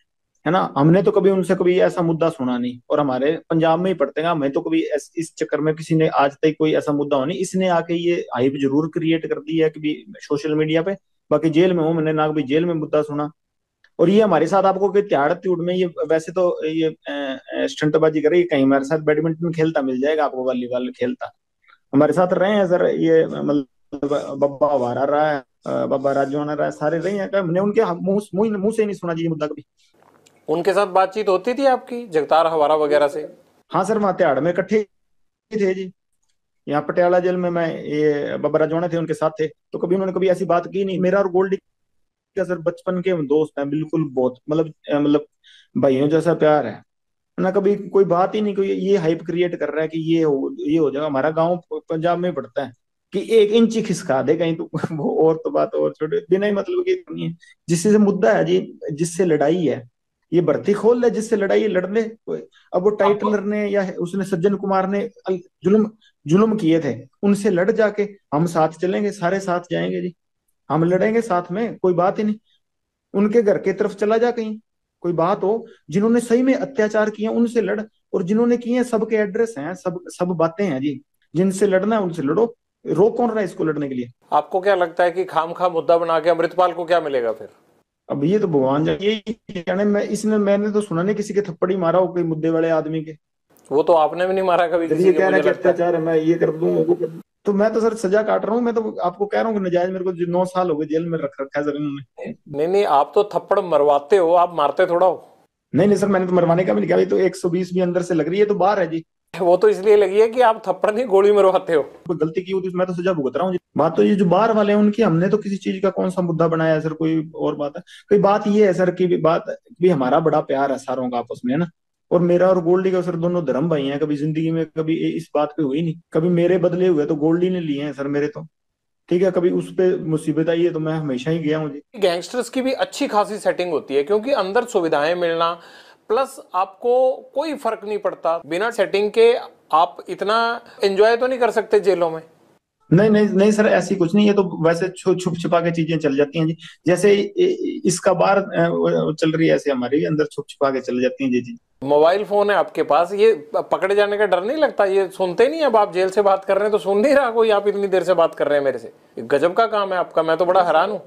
है ना। हमने तो कभी उनसे कभी ऐसा मुद्दा सुना नहीं, और हमारे पंजाब में ही पड़ते हैं। हमें तो कभी इस चक्कर में किसी ने आज तक कोई ऐसा मुद्दा हो नहीं। इसने आके ये हाइप जरूर क्रिएट कर दी है कि सोशल मीडिया पे। बाकी जेल में हूँ, मैंने ना कभी जेल में मुद्दा सुना। और ये हमारे साथ आपको कोई त्याड़ त्यूड़ में ये वैसे तो ये स्टंटबाजी करे, कहीं हमारे साथ बैडमिंटन खेलता मिल जाएगा आपको, वॉलीबॉल खेलता हमारे साथ रहे हैं सर। ये मतलब बब्बा हमारा रहा है, बाबा राजवाना रहा है, सारे रहे हैं। हमने उनके मुंह से नहीं सुना जी ये मुद्दा कभी। उनके साथ बातचीत होती थी आपकी जगतार हवारा वगैरह से? हाँ सर, वहाँ तिहाड़ में इकट्ठे थे जी। यहाँ पटियाला जेल में मैं ये बाबा राजवाना थे, उनके साथ थे, तो कभी उन्होंने कभी ऐसी बात की नहीं। मेरा और गोल्डी का सर बचपन के हम दोस्त हैं बिल्कुल, बहुत मतलब भाइयों जैसा प्यार है ना। कभी कोई बात ही नहीं, कोई ये हाइप क्रिएट कर रहा है कि ये हो जाएगा। हमारा गांव पंजाब में पड़ता है कि 1 इंच ही खिसका दे कहीं तो वो और तो बात और छोटे बिना ही मतलब की नहीं है। जिससे मुद्दा है जी, जिससे लड़ाई है, ये भर्ती खोल ले, जिससे लड़ाई है लड़ ले। अब वो टाइटलर ने या उसने सज्जन कुमार ने जुल्म जुल्म किए थे, उनसे लड़ जाके हम साथ चलेंगे, सारे साथ जाएंगे जी। हम लड़ेंगे साथ में, कोई बात ही नहीं। उनके घर की तरफ चला जा कहीं, कोई बात हो, जिन्होंने सही में अत्याचार किए उनसे लड़। और जिन्होंने किए हैं सबके एड्रेस हैं, सब सब बातें हैं जी। जिनसे लड़ना है उनसे लड़ो, रोक कौन रहा है इसको लड़ने के लिए? आपको क्या लगता है कि खामखा मुद्दा बना के अमृतपाल को क्या मिलेगा फिर? अब ये तो भगवान जाने, ये जाने। मैंने तो सुना नहीं किसी के थप्पड़ ही मारा हो कोई मुद्दे वाले आदमी के। वो तो आपने भी नहीं मारा कभी जब किसी ये के, कह रहा है मुझे कि लगता है। अत्याचार है, मैं ये कर दूं वो कर दूं, तो मैं तो सर सजा काट रहा हूँ। मैं तो आपको कह रहा हूँ कि नजायज मेरे को 9 साल हो गए जेल में रख रखा है सर इन्होंने। नहीं नहीं, आप तो थप्पड़ मरवाते हो, आप मारते थोड़ा हो। नहीं नहीं सर, मैंने तो मरवाने का भी नहीं किया। तो 120 भी अंदर से लग रही है तो बाहर है जी। वो तो इसलिए लगी है कि आप थप्पड़ नहीं गोली मरवाते हो। कोई गलती की होती तो मैं तो सजा भुगत रहा हूँ जी। बात तो ये जो बाहर वाले हैं उनकी, हमने तो किसी चीज का कौन सा मुद्दा बनाया है सर? कोई और बात है? कोई बात ये है सर की बात भी, हमारा बड़ा प्यार है सारों का आपस में, है ना। और मेरा और गोल्डी का सर दोनों धर्म भाई हैं। कभी जिंदगी में कभी इस बात पे हुई नहीं। कभी मेरे बदले हुए तो गोल्डी ने लिए हैं सर मेरे तो। ठीक है, कभी उस पे मुसीबत आई है तो मैं हमेशा ही गया हूँ जी। गैंगस्टर्स की भी अच्छी खासी सेटिंग होती है, क्योंकि अंदर सुविधाएं मिलना, प्लस आपको कोई फर्क नहीं पड़ता बिना सेटिंग के। आप इतना एंजॉय तो नहीं कर सकते जेलों में। नहीं नहीं नहीं सर, ऐसी कुछ नहीं, ये तो वैसे छुप छुपा के चीजें चल जाती हैं जी। जैसे इसका बार चल रही है, ऐसे हमारे अंदर छुप छुपा के चल जाती हैं जी जी। मोबाइल फोन है आपके पास, ये पकड़े जाने का डर नहीं लगता? ये सुनते नहीं, अब आप जेल से बात कर रहे हैं तो सुन नहीं रहा कोई, आप इतनी देर से बात कर रहे हैं मेरे से। गजब का काम है आपका, मैं तो बड़ा हैरान हूँ।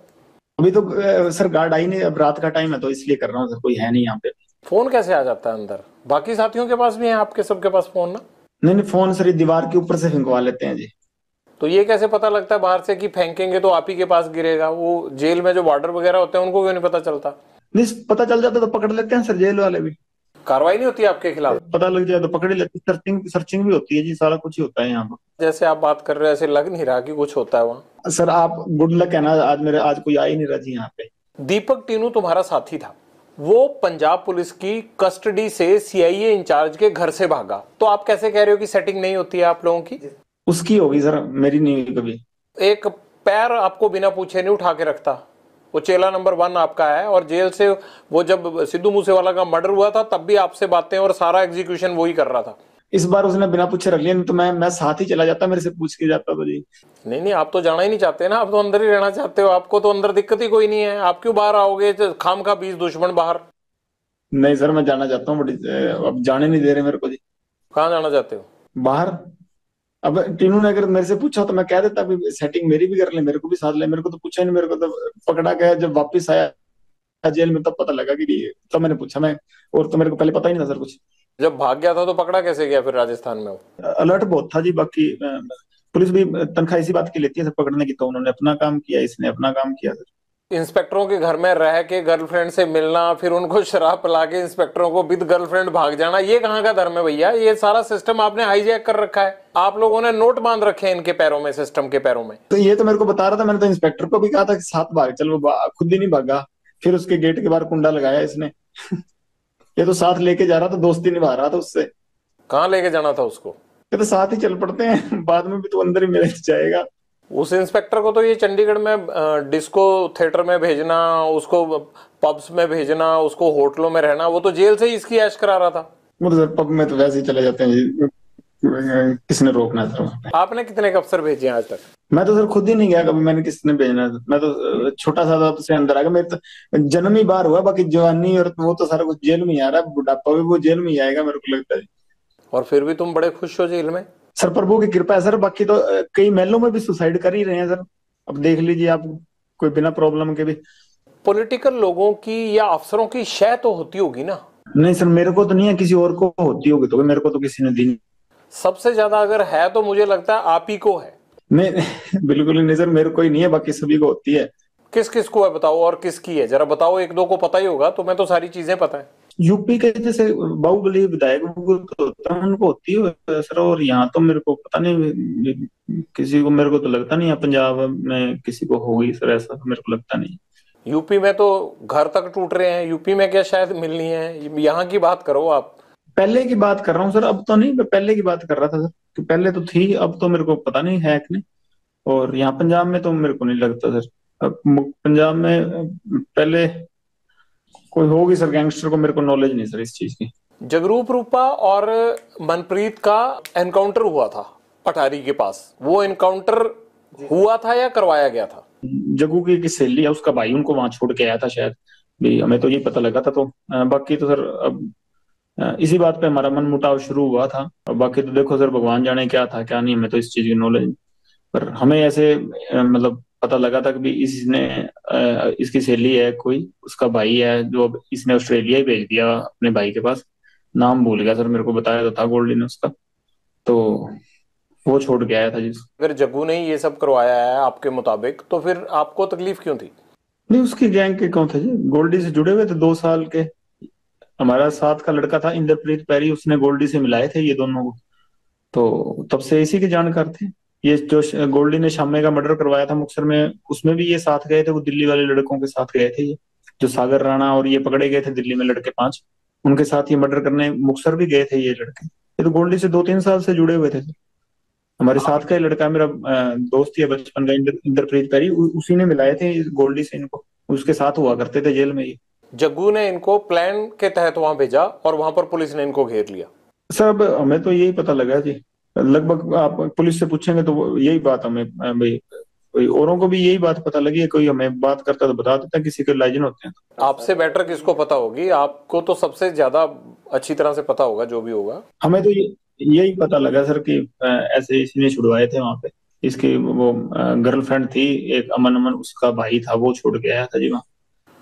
अभी तो सर गार्ड आई नहीं, अब रात का टाइम है तो इसलिए कर रहा हूँ सर, कोई है नहीं यहाँ पे। फोन कैसे आ जाता है अंदर? बाकी साथियों के पास भी है, आपके सबके पास फोन ना? नहीं नहीं, फोन सर दीवार के ऊपर से फेंकवा लेते हैं जी। तो ये कैसे पता लगता है बाहर से कि फेंकेंगे तो आप ही के पास गिरेगा? वो जेल में जो वार्डर वगैरह होते हैं उनको क्यों नहीं पता चलता? नहीं, पता चल जाता तो पकड़ लेते हैं सर, जेल वाले भी। कार्रवाई नहीं होती आपके खिलाफ? पता लग जाए तो पकड़ ही लेते, सर्चिंग सर्चिंग भी होती है जी, सारा कुछ ही होता है यहाँ पर। जैसे आप बात कर रहे हैं ऐसे लग नहीं रहा कि कुछ होता है वहां। सर आप गुड लक है ना, आज कोई आ ही नहीं रहा जी यहाँ पे। दीपक टीनू तुम्हारा साथी था, वो पंजाब पुलिस की कस्टडी से सीआईए इंचार्ज के घर से भागा, तो आप कैसे कह रहे हो कि सेटिंग नहीं होती है आप लोगों की? उसकी होगी सर, मेरी नहीं हुई कभी। एक पैर आपको बिना पूछे नहीं उठा के रखता। वो चेला नंबर 1 आपका है, और जेल से वो जब सिद्धू मूसेवाला का मर्डर हुआ था तब भी आपसे बातें और सारा एग्जीक्यूशन वही कर रहा था। इस बार उसने बिना पूछे रख लिया, नहीं तो मैं साथ ही चला जाता, मेरे से पूछ के जाता तो जी। नहीं नहीं, आप तो जाना ही नहीं चाहते ना, आप तो अंदर ही रहना चाहते हो। आपको तो अंदर दिक्कत ही कोई नहीं है, आप क्यों बाहर आओगे? खाम खा 20 दुश्मन बाहर। नहीं सर, मैं जाना चाहता हूँ बट अब जाने नहीं दे रहे मेरे को जी। कहाँ जाना चाहते हो? बाहर। अब टीनू ने अगर मेरे से पूछा तो मैं कह देता भी सेटिंग मेरी भी कर ले, मेरे को भी साथ ले। मेरे को तो पूछा ही नहीं, मेरे को तो पकड़ा गया जब वापस आया जेल में, तब पता लगा कि, तब मैंने पूछा मैं, और तो मेरे को पहले पता ही नहीं था सर कुछ। जब भाग गया था तो पकड़ा कैसे गया फिर राजस्थान में? वो अलर्ट बहुत था जी, बाकी पुलिस भी तनख्वाह इसी बात की लेती है सर पकड़ने की, तो उन्होंने अपना काम किया, इसने अपना काम किया सर। इंस्पेक्टरों के घर में रह के गर्लफ्रेंड से मिलना, फिर उनको शराब पिला के इंस्पेक्टरों को विद गर्लफ्रेंड भाग जाना, ये कहाँ का धर्म है भैया? ये सारा सिस्टम आपने हाईजैक कर रखा है। आप लोगों ने नोट बांध रखे हैं इनके पैरों में, सिस्टम के पैरों में। तो ये तो मेरे को बता रहा था, मैंने तो इंस्पेक्टर को भी कहा था कि साथ भाग चल, वो खुद ही नहीं भागा। फिर उसके गेट के बाहर कुंडा लगाया इसने। ये तो साथ लेके जा रहा था, दोस्ती निभा रहा था उससे। कहाँ लेके जाना था उसको? ये तो साथ ही चल पड़ते हैं, बाद में भी तो अंदर ही मिल जाएगा। उस इंस्पेक्टर को तो ये चंडीगढ़ में डिस्को थिएटर में भेजना, उसको पब्स में भेजना, उसको होटलों में रहना, वो तो जेल से ही इसकी ऐश करा रहा था। वो तो सर पब में तो वैसे ही चले जाते हैं जी, किसने रोकना सर? आपने कितने अफसर भेजे आज तक? मैं तो सर खुद ही नहीं गया कभी, मैंने किसने भेजना था? मैं तो छोटा सा था से अंदर आ गया, मेरे तो जन्म ही बाहर हुआ, बाकी जवानी और वो तो सारा कुछ जेल में ही आ रहा है, बुढ़ापा भी वो जेल में ही आएगा मेरे को लगता है। और फिर भी तुम बड़े खुश हो जेल में? सर प्रभु की कृपा है सर, बाकी तो कई महलों में भी सुसाइड कर ही रहे हैं सर, अब देख लीजिए आप, कोई बिना प्रॉब्लम के भी। पॉलिटिकल लोगों की या अफसरों की शय तो होती होगी ना? नहीं सर, मेरे को तो नहीं है, किसी और को होती होगी तो, मेरे को तो किसी ने दी नहीं। सबसे ज्यादा अगर है तो मुझे लगता है आप ही को है। नहीं बिल्कुल ही नहीं सर, मेरे को ही नहीं है, बाकी सभी को होती है। किस किस को है बताओ, और किसकी है जरा बताओ। एक दो को पता ही होगा, तो मैं तो सारी चीजें पता है। यूपी के जैसे बाहुबली विधायक तो होता है, उनको होती है सर, और यहाँ तो मेरे को पता नहीं, किसी को, मेरे को तो लगता नहीं है पंजाब में किसी को होगी सर, ऐसा तो मेरे को लगता नहीं। यूपी में तो घर तक टूट रहे हैं, यूपी में क्या शायद मिलनी है? यहाँ की बात करो आप। पहले की बात कर रहा हूँ सर, अब तो नहीं, मैं पहले की बात कर रहा था सर, कि पहले तो थी, अब तो मेरे को पता नहीं है कि नहीं। और यहाँ पंजाब में तो मेरे को नहीं लगता सर, अब पंजाब में पहले कोई होगी सर, गैंगस्टर को मेरे को नॉलेज नहीं सर इस चीज की। जगरूप रूपा और मनप्रीत का एनकाउंटर हुआ था पठारी के पास, वो एनकाउंटर हुआ था या करवाया गया था? जग्गू की सहेली है, उसका भाई उनको वहां छोड़ के आया था शायद भी, हमें तो ये पता लगा था। तो बाकी तो सर अब इसी बात पे हमारा मनमुटाव शुरू हुआ था, और बाकी तो देखो सर भगवान जाने क्या था क्या नहीं, हमें तो इस चीज की नॉलेज। पर हमें ऐसे मतलब पता लगा था कि भी इसने इसकी सहेली है कोई, उसका भाई है, जो अब इसने ऑस्ट्रेलिया ही भेज दिया अपने भाई के पास। नाम भूल गया सर, मेरे को बताया तो था गोल्डी ने उसका, तो वो छोड़ के आया था जिस। अगर जग्गू ने ये सब करवाया है आपके मुताबिक, तो फिर आपको तकलीफ क्यों थी? नहीं, उसकी गैंग के कौन थे जी, गोल्डी से जुड़े हुए थे 2 साल के। हमारा साथ का लड़का था इंद्रप्रीत पैरी, उसने गोल्डी से मिलाए थे ये दोनों को, तो तब से इसी के जानकार थे। ये जो गोल्डी ने शामे का मर्डर करवाया था मुक्तसर में, उसमें भी ये साथ गए थे, वो दिल्ली वाले लड़कों के साथ गए थे ये, जो सागर राणा और ये पकड़े गए थे दिल्ली में लड़के 5, उनके साथ ये मर्डर करने मुक्तसर भी गए थे ये लड़के। ये तो गोल्डी से 2-3 साल से जुड़े हुए थे। हमारे साथ का ही लड़का मेरा दोस्त ही है बचपन का, इंद्रप्रीत पैरी, उसी ने मिलाए थे गोल्डी से इनको, उसके साथ हुआ करते थे जेल में ही। जग्गू ने इनको प्लान के तहत वहां भेजा और वहां पर पुलिस ने इनको घेर लिया। सर अब हमें तो यही पता लगा जी, लगभग आप पुलिस से पूछेंगे तो यही बात हमें भाई, कोई औरों को भी यही बात पता लगी है, कोई हमें बात करता तो बता देता, किसी के लाइजन होते हैं। आपसे बेटर किसको पता होगी, आपको तो सबसे ज्यादा अच्छी तरह से पता होगा जो भी होगा। हमें तो यही पता लगा सर कि ऐसे इसने छुड़वाए थे वहां पे, इसकी वो गर्लफ्रेंड थी एक, अमन अमन उसका भाई था, वो छोड़ के आया था जी वहाँ।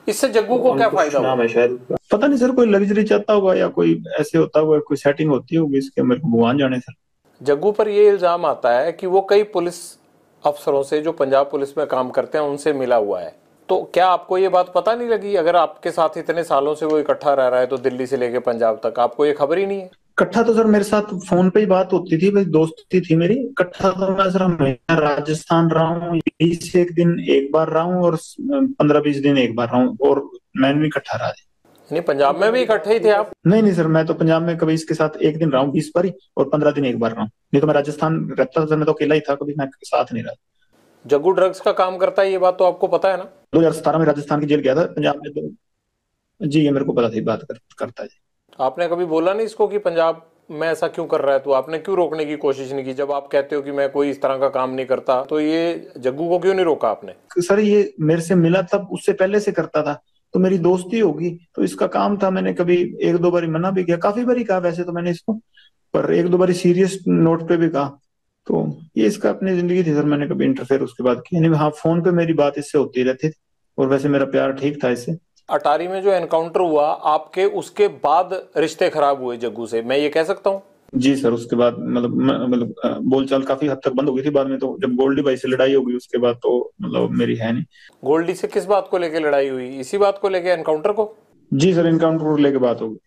इससे जग्गू को क्या फायदा नाम हुआ? है शायद उसका, पता नहीं सर, कोई लग्जरी चाहता होगा या कोई ऐसे होता होगा, कोई सेटिंग होती होगी इसके, मेरे को भगवान जाने सर। जग्गू पर यह इल्जाम आता है कि वो कई पुलिस अफसरों से जो पंजाब पुलिस में काम करते हैं उनसे मिला हुआ है। तो क्या आपको ये बात पता नहीं लगी? अगर आपके साथ इतने सालों से वो इकट्ठा रह रहा है तो दिल्ली से लेके पंजाब तक, आपको ये खबर ही नहीं है? इकट्ठा तो सर मेरे साथ फोन पे ही बात होती थी भाई, दोस्ती थी मेरी। इकट्ठा तो मैं सर हमेशा राजस्थान रहा हूँ, यही से एक दिन एक बार रहा हूँ, और 15-20 दिन एक बार रहा हूँ, और मैंने भी इकट्ठा रहा। नहीं, पंजाब में भी इकट्ठे ही थे आप? नहीं नहीं सर, मैं तो पंजाब में कभी इसके साथ एक दिन रहा हूँ 20 बार ही, और 15 दिन एक बार रहा हूँ। नहीं तो मैं राजस्थान रहता था सर, मैं तो अकेला ही था, कभी मैं साथ नहीं रहा। जग्गू ड्रग्स का काम करता है, ये बात तो आपको पता है ना? 2017 में राजस्थान की जेल गया था, पंजाब में तो जी ये मेरे को पता थी, बात करता है जी। आपने कभी बोला नहीं इसको कि पंजाब में ऐसा क्यों कर रहा है? तो आपने क्यों रोकने की कोशिश नहीं की? जब आप कहते हो कि मैं कोई इस तरह का काम नहीं करता, तो ये जग्गू को क्यों नहीं रोका आपने? सर ये मेरे से मिला तब, उससे पहले से करता था, तो मेरी दोस्ती होगी, तो इसका काम था। मैंने कभी 1-2 बार मना भी किया, काफी बार कहा वैसे तो मैंने इसको, पर 1-2 बार सीरियस नोट पे भी कहा। तो ये इसका अपनी जिंदगी थी सर, मैंने कभी इंटरफेयर उसके बाद किया नहीं। हाँ, फोन पे मेरी बात इससे होती रहती थी, और वैसे मेरा प्यार ठीक था इससे। अटारी में जो एनकाउंटर हुआ आपके, उसके बाद रिश्ते खराब हुए जग्गू से, मैं ये कह सकता हूँ? जी सर, उसके बाद मतलब बोलचाल काफी हद तक बंद हो गई थी। बाद में तो जब गोल्डी भाई से लड़ाई हो गई उसके बाद तो मतलब मेरी है नहीं। गोल्डी से किस बात को लेके लड़ाई हुई? इसी बात को लेके, एनकाउंटर को? जी सर, इनकाउंटर को लेके बात हो गई।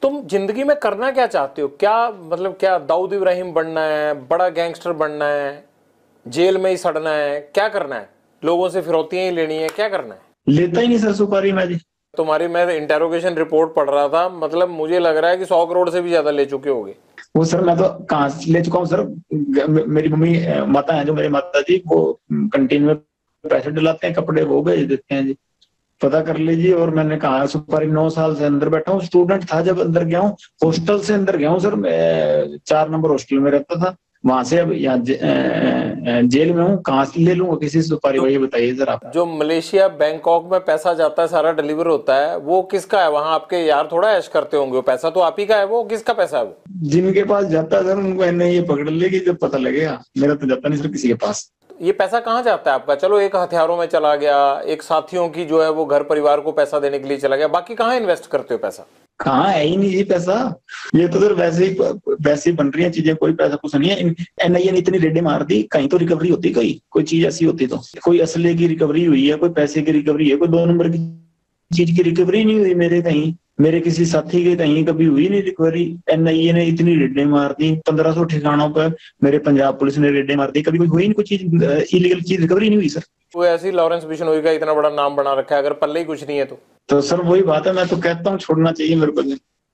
तुम जिंदगी में करना क्या चाहते हो? क्या मतलब, क्या दाऊद इब्राहिम बनना है, बड़ा गैंगस्टर बनना है, जेल में ही सड़ना है, क्या करना है? लोगों से फिरौतियां ही लेनी है, क्या करना है? लेता ही नहीं सर सुपारी मैं जी। तुम्हारी मैं इंटेरोगेशन रिपोर्ट पढ़ रहा था, मतलब मुझे लग रहा है कि 100 करोड़ से भी ज्यादा ले चुके होगे। वो सर मैं तो कहाँ से ले चुका हूँ सर, मेरी मम्मी माता है जो मेरे माता जी, वो कंटीन में पैसे डलाते हैं, कपड़े वो भेज देते हैं जी, पता कर लीजिए। और मैंने कहा सुपारी 9 साल से अंदर बैठा हूँ, स्टूडेंट था जब अंदर गया हूँ, हॉस्टल से अंदर गया हूँ सर, मैं 4 नंबर हॉस्टल में रहता था, वहां से अब यहाँ जेल में हूँ, कहाँ से ले लूंगा किसी सुपारी भाई, ये बताइए सर आप। जो मलेशिया बैंकॉक में पैसा जाता है, सारा डिलीवर होता है, वो किसका है? वहां आपके यार थोड़ा ऐश करते होंगे, वो पैसा तो आप ही का है, वो किसका पैसा है? वो जिनके पास जाता है सर उनको ये पकड़ लेगी जब पता लगेगा, मेरा तो जाता नहीं सर किसी के पास। ये पैसा कहाँ जाता है आपका? चलो एक हथियारों में चला गया, एक साथियों की जो है वो घर परिवार को पैसा देने के लिए चला गया, बाकी कहाँ इन्वेस्ट करते हो पैसा? कहाँ है ही नहीं जी पैसा, ये तो सर वैसे ही बन रही है चीजें, कोई पैसा कुछ नहीं है। एनआईए ने इतनी रेडें मार दी, कहीं तो रिकवरी होती, कोई चीज ऐसी होती तो, कोई असले की रिकवरी हुई है, कोई पैसे की रिकवरी है, कोई 2 नंबर की चीज की रिकवरी नहीं हुई मेरे कहीं, मेरे किसी साथी के कहीं कभी हुई नहीं रिकवरी। एनआईए ने इतनी रेडें मार दी 1500 ठिकानों पर, मेरे पंजाब पुलिस ने रेडें मार दी, कभी कोई हुई नहीं, कोई चीज इलीगल चीज रिकवरी नहीं हुई सर। वो ऐसी लॉरेंस बिश्नोई का इतना बड़ा नाम बना रखा है, अगर पल्ले ही कुछ नहीं है तो सर वही बात है, मैं तो कहता हूँ छोड़ना चाहिए मेरे को,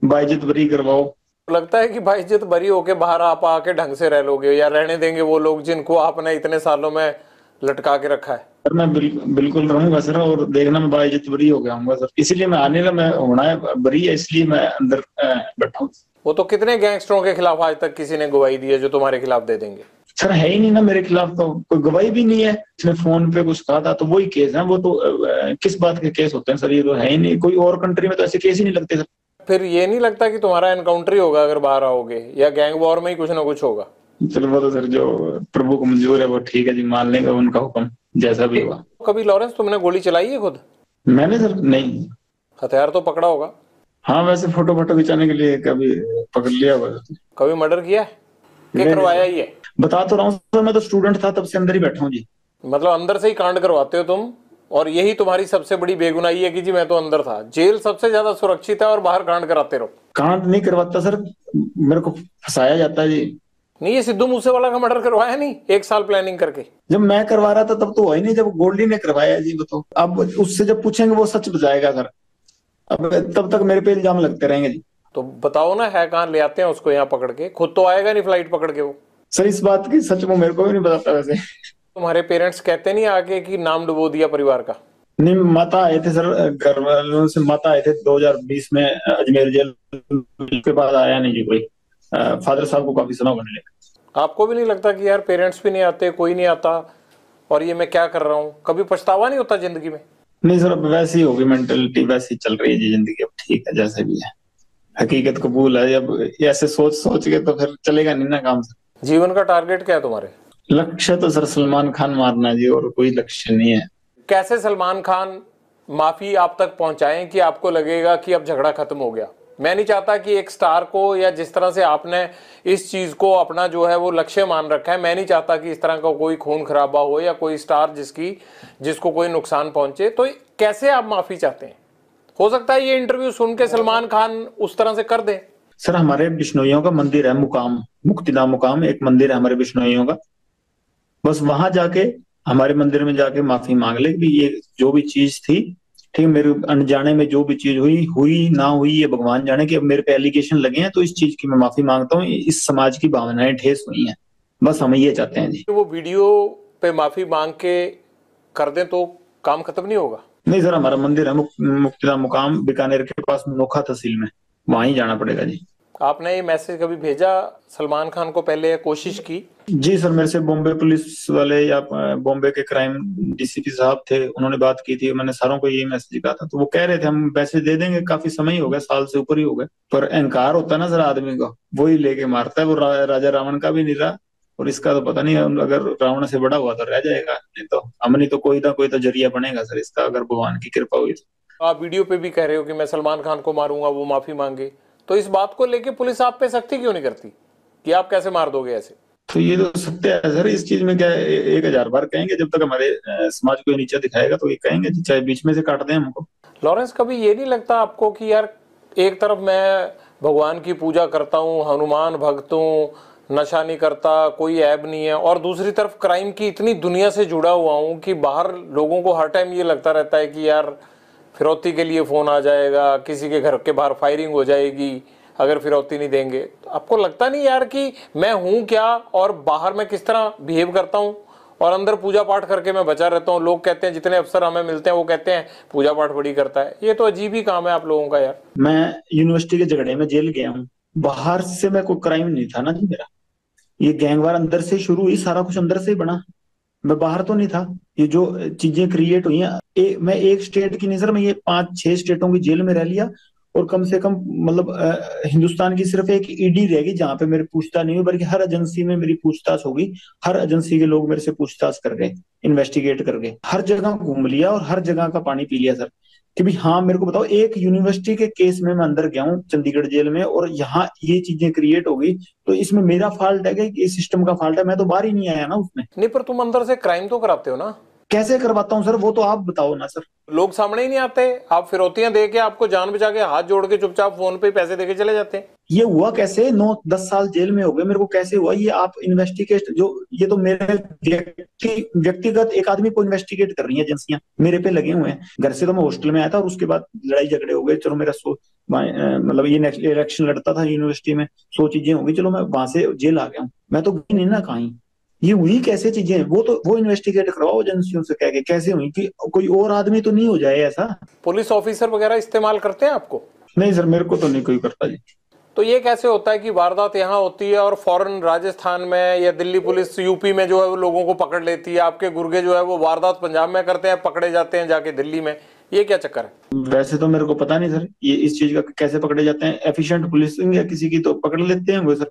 बाइज्जत बरी करवाओ। लगता है कि बाइज्जत बरी होके बाहर आप आके ढंग से रह लोगे, या रहने देंगे वो लोग जिनको आपने इतने सालों में लटका के रखा है? सर मैं बिल्कुल रहूंगा सर, और देखना मैं बाइज्जत बरी हो गया हूँ सर, इसीलिए मैं आने का, मैं होना है बरी है, इसलिए मैं अंदर बैठा हूँ। वो तो कितने गैंगस्टरों के खिलाफ आज तक किसी ने गवाही दी है जो तुम्हारे खिलाफ दे देंगे? सर है ही नहीं ना मेरे खिलाफ, तो कोई गवाही भी नहीं है। इसने फोन पे कुछ कहा था तो वही केस है, वो तो किस बात के केस होते हैं सर, ये तो है ही नहीं, कोई और कंट्री में तो ऐसे केस ही नहीं लगते सर। फिर ये नहीं लगता कि तुम्हारा एनकाउंटर ही होगा अगर बाहर आओगे, या गैंग वॉर में ही कुछ ना कुछ होगा? चलो वो तो सर जो प्रभु को मंजूर है वो ठीक है जी, मान लेंगे उनका हुक्म जैसा भी होगा। कभी लॉरेंस तुमने गोली चलाई है खुद? मैंने सर नहीं। हथियार तो पकड़ा होगा? हाँ वैसे फोटो खिंचाने के लिए कभी पकड़ लिया होगा। कभी मर्डर किया है? क्या करवाया ही है? बता तो रहा हूँ सर, मैं तो स्टूडेंट था तब से अंदर ही बैठा हूँ जी। मतलब अंदर से ही कांड करवाते हो तुम, और यही तुम्हारी सबसे बड़ी बेगुनाही है कि जी मैं तो अंदर था। जेल सबसे ज्यादा सुरक्षित है और बाहर कांड कराते रहो। कांड नहीं करवाता सर, मेरे को फंसाया जाता है जी। नहीं, ये सिद्धू मूसेवाला का मर्डर करवाया नहीं 1 साल प्लानिंग करके? जब मैं करवा रहा था तब तो हुआ ही नहीं, जब गोल्डी ने करवाया जी वो तो, अब उससे जब पूछेंगे वो सच बताएगा सर, अब तब तक मेरे पे इल्जाम लगते रहेंगे जी। तो बताओ ना, है कहाँ? ले आते हैं उसको यहाँ पकड़ के, खुद तो आएगा नहीं फ्लाइट पकड़ के वो। सर इस बात की सच में मेरे को भी नहीं पता था वैसे। तुम्हारे पेरेंट्स कहते नहीं आगे कि नाम डुबो दिया परिवार का? नहीं, माता आए थे सर, घर वालों से माता आए थे 2020 में अजमेर जेल, के बाद आया नहीं जी कोई। फादर साहब को काफी समय होने लगा। आपको भी नहीं लगता कि यार पेरेंट्स भी नहीं आते, कोई नहीं आता, और ये मैं क्या कर रहा हूँ? कभी पछतावा नहीं होता जिंदगी में? नहीं सर, अब वैसी होगी मेंटेलिटी, वैसी चल रही है जी जिंदगी, अब ठीक है जैसे भी है, हकीकत कबूल है। अब ऐसे सोच सोच के तो फिर चलेगा नहीं ना काम सर। जीवन का टारगेट क्या है तुम्हारे? लक्ष्य तो सर सलमान खान मारना जी, और कोई लक्ष्य नहीं है। कैसे सलमान खान माफी आप तक पहुंचाएं कि आपको लगेगा कि अब झगड़ा खत्म हो गया? मैं नहीं चाहता कि एक स्टार को, या जिस तरह से आपने इस चीज को अपना जो है वो लक्ष्य मान रखा है, मैं नहीं चाहता कि इस तरह का कोई खून खराबा हो या कोई स्टार जिसको कोई नुकसान पहुंचे। तो कैसे आप माफी चाहते हैं? हो सकता है ये इंटरव्यू सुन के सलमान खान उस तरह से कर दे। सर हमारे बिश्नोइयों का मंदिर है मुकाम, मुक्तिधाम मुकाम एक मंदिर है हमारे बिश्नोइयों का, बस वहां जाके, हमारे मंदिर में जाके माफी मांग ले कि ये जो भी चीज थी, ठीक, मेरे अनजाने में जो भी चीज हुई हुई ना हुई ये भगवान जाने, कि अब मेरे पे एलिगेशन लगे हैं तो इस चीज की मैं माफी मांगता हूँ, इस समाज की भावनाएं ठेस हुई हैं, बस हम ये चाहते हैं जी। वो वीडियो पे माफी मांग के कर दें तो काम खत्म नहीं होगा? नहीं सर, हमारा मंदिर है मुक्तिधाम मुकाम बीकानेर के पास नोखा तहसील में, वहां ही जाना पड़ेगा जी। आपने ये मैसेज कभी भेजा सलमान खान को पहले, या कोशिश की? जी सर, मेरे से बॉम्बे पुलिस वाले या बॉम्बे के क्राइम डीसीपी साहब थे, उन्होंने बात की थी, मैंने सारों को ये मैसेज कहा था, तो वो कह रहे थे हम मैसेज दे देंगे, काफी समय ही हो गया, साल से ऊपर ही हो गए, पर अहंकार होता है ना सर आदमी का, वो ही लेके मारता है। वो राजा रावण का भी नहीं रहा, और इसका तो पता नहीं, अगर रावण से बड़ा हुआ तो रह जाएगा, नहीं तो हमने तो कोई ना कोई तो जरिया बनेगा सर इसका, अगर भगवान की कृपा हुई तो। आप वीडियो पे भी कह रहे हो कि मैं सलमान खान को मारूंगा, वो माफी मांगे, तो इस बात को लेके पुलिस आप पे सख्ती क्यों नहीं करती कि आप कैसे मार दोगे ऐसे? तो ये तो सत्य है सर, इस चीज में क्या है, 1000 बार कहेंगे, जब तक हमारे समाज को ये नीचा दिखाएगा तो ये कहेंगे, चाहे बीच में से काट दें हमको। लॉरेंस, कभी ये नहीं लगता आपको कि यार एक तरफ मैं भगवान की पूजा करता हूँ, हनुमान भक्त हूँ, नशा नहीं करता, कोई ऐब नहीं है, और दूसरी तरफ क्राइम की इतनी दुनिया से जुड़ा हुआ हूँ कि बाहर लोगों को हर टाइम ये लगता रहता है कि यार फिरौती के लिए फोन आ जाएगा, किसी के घर के बाहर फायरिंग हो जाएगी अगर फिरौती नहीं देंगे। तो आपको लगता नहीं यार कि मैं हूं क्या, और बाहर मैं किस तरह बिहेव करता हूं, और अंदर पूजा पाठ करके मैं बचा रहता हूं? लोग कहते हैं, जितने अफसर हमें मिलते हैं वो कहते हैं पूजा पाठ बड़ी करता है। ये तो अजीब ही काम है आप लोगों का यार। मैं यूनिवर्सिटी के झगड़े में जेल गया हूँ, बाहर से मैं कोई क्राइम नहीं था ना जी मेरा, ये गैंगवार अंदर से शुरू हुई, सारा कुछ अंदर से ही बना, मैं बाहर तो नहीं था। ये जो चीजें क्रिएट हुई हैं, मैं एक स्टेट की नहीं सर, मैं ये 5-6 स्टेटों की जेल में रह लिया, और कम से कम मतलब हिंदुस्तान की सिर्फ एक ईडी रहेगी जहां पे मेरी पूछताछ नहीं हुई, बल्कि हर एजेंसी में मेरी पूछताछ होगी, हर एजेंसी के लोग मेरे से पूछताछ कर गए, इन्वेस्टिगेट कर गए, हर जगह घूम लिया और हर जगह का पानी पी लिया सर, कि भाई हाँ मेरे को बताओ, एक यूनिवर्सिटी के केस में मैं अंदर गया हूँ चंडीगढ़ जेल में, और यहाँ ये चीजें क्रिएट हो गई, तो इसमें मेरा फॉल्ट है कि सिस्टम का फॉल्ट है? मैं तो बाहर ही नहीं आया ना उसमें। नहीं, पर तुम अंदर से क्राइम तो कराते हो ना? कैसे करवाता हूँ सर, वो तो आप बताओ ना सर। लोग सामने ही नहीं आते, आप फिरौतियां दे के, आपको जान बचा के, हाथ जोड़ के चुपचाप फोन पे पैसे देके चले जाते हैं। ये हुआ कैसे? 9-10 साल जेल में हो गए मेरे को, कैसे हुआ ये? आप इन्वेस्टिगेट, जो ये तो मेरे व्यक्तिगत एक आदमी को इन्वेस्टिगेट कर रही है एजेंसियां, मेरे पे लगे हुए हैं। घर से तो मैं हॉस्टल में आया था, और उसके बाद लड़ाई झगड़े हो गए, चलो मेरा मतलब ये इलेक्शन लड़ता था यूनिवर्सिटी में, 100 चीजें हो गई, चलो मैं वहां से जेल आ गया हूँ, मैं तो गई नहीं ना कहीं। ये हुई कैसे चीजें? वो इन्वेस्टिगेट करवाओ एजेंसियों से कह के, कैसे हुई, कि कोई और आदमी तो नहीं हो जाए ऐसा। पुलिस ऑफिसर वगैरह इस्तेमाल करते हैं आपको? नहीं सर, मेरे को तो नहीं कोई करता जी। तो ये कैसे होता है कि वारदात यहाँ होती है और फौरन राजस्थान में या दिल्ली पुलिस यूपी में जो है वो लोगों को पकड़ लेती है, आपके गुर्गे जो है वो वारदात पंजाब में करते हैं, पकड़े जाते हैं जाके दिल्ली में? ये क्या चक्कर है? वैसे तो मेरे को पता नहीं सर, ये इस चीज का कैसे पकड़े जाते हैं, एफिशिएंट पुलिसिंग या किसी की तो पकड़ लेते हैं वो सर।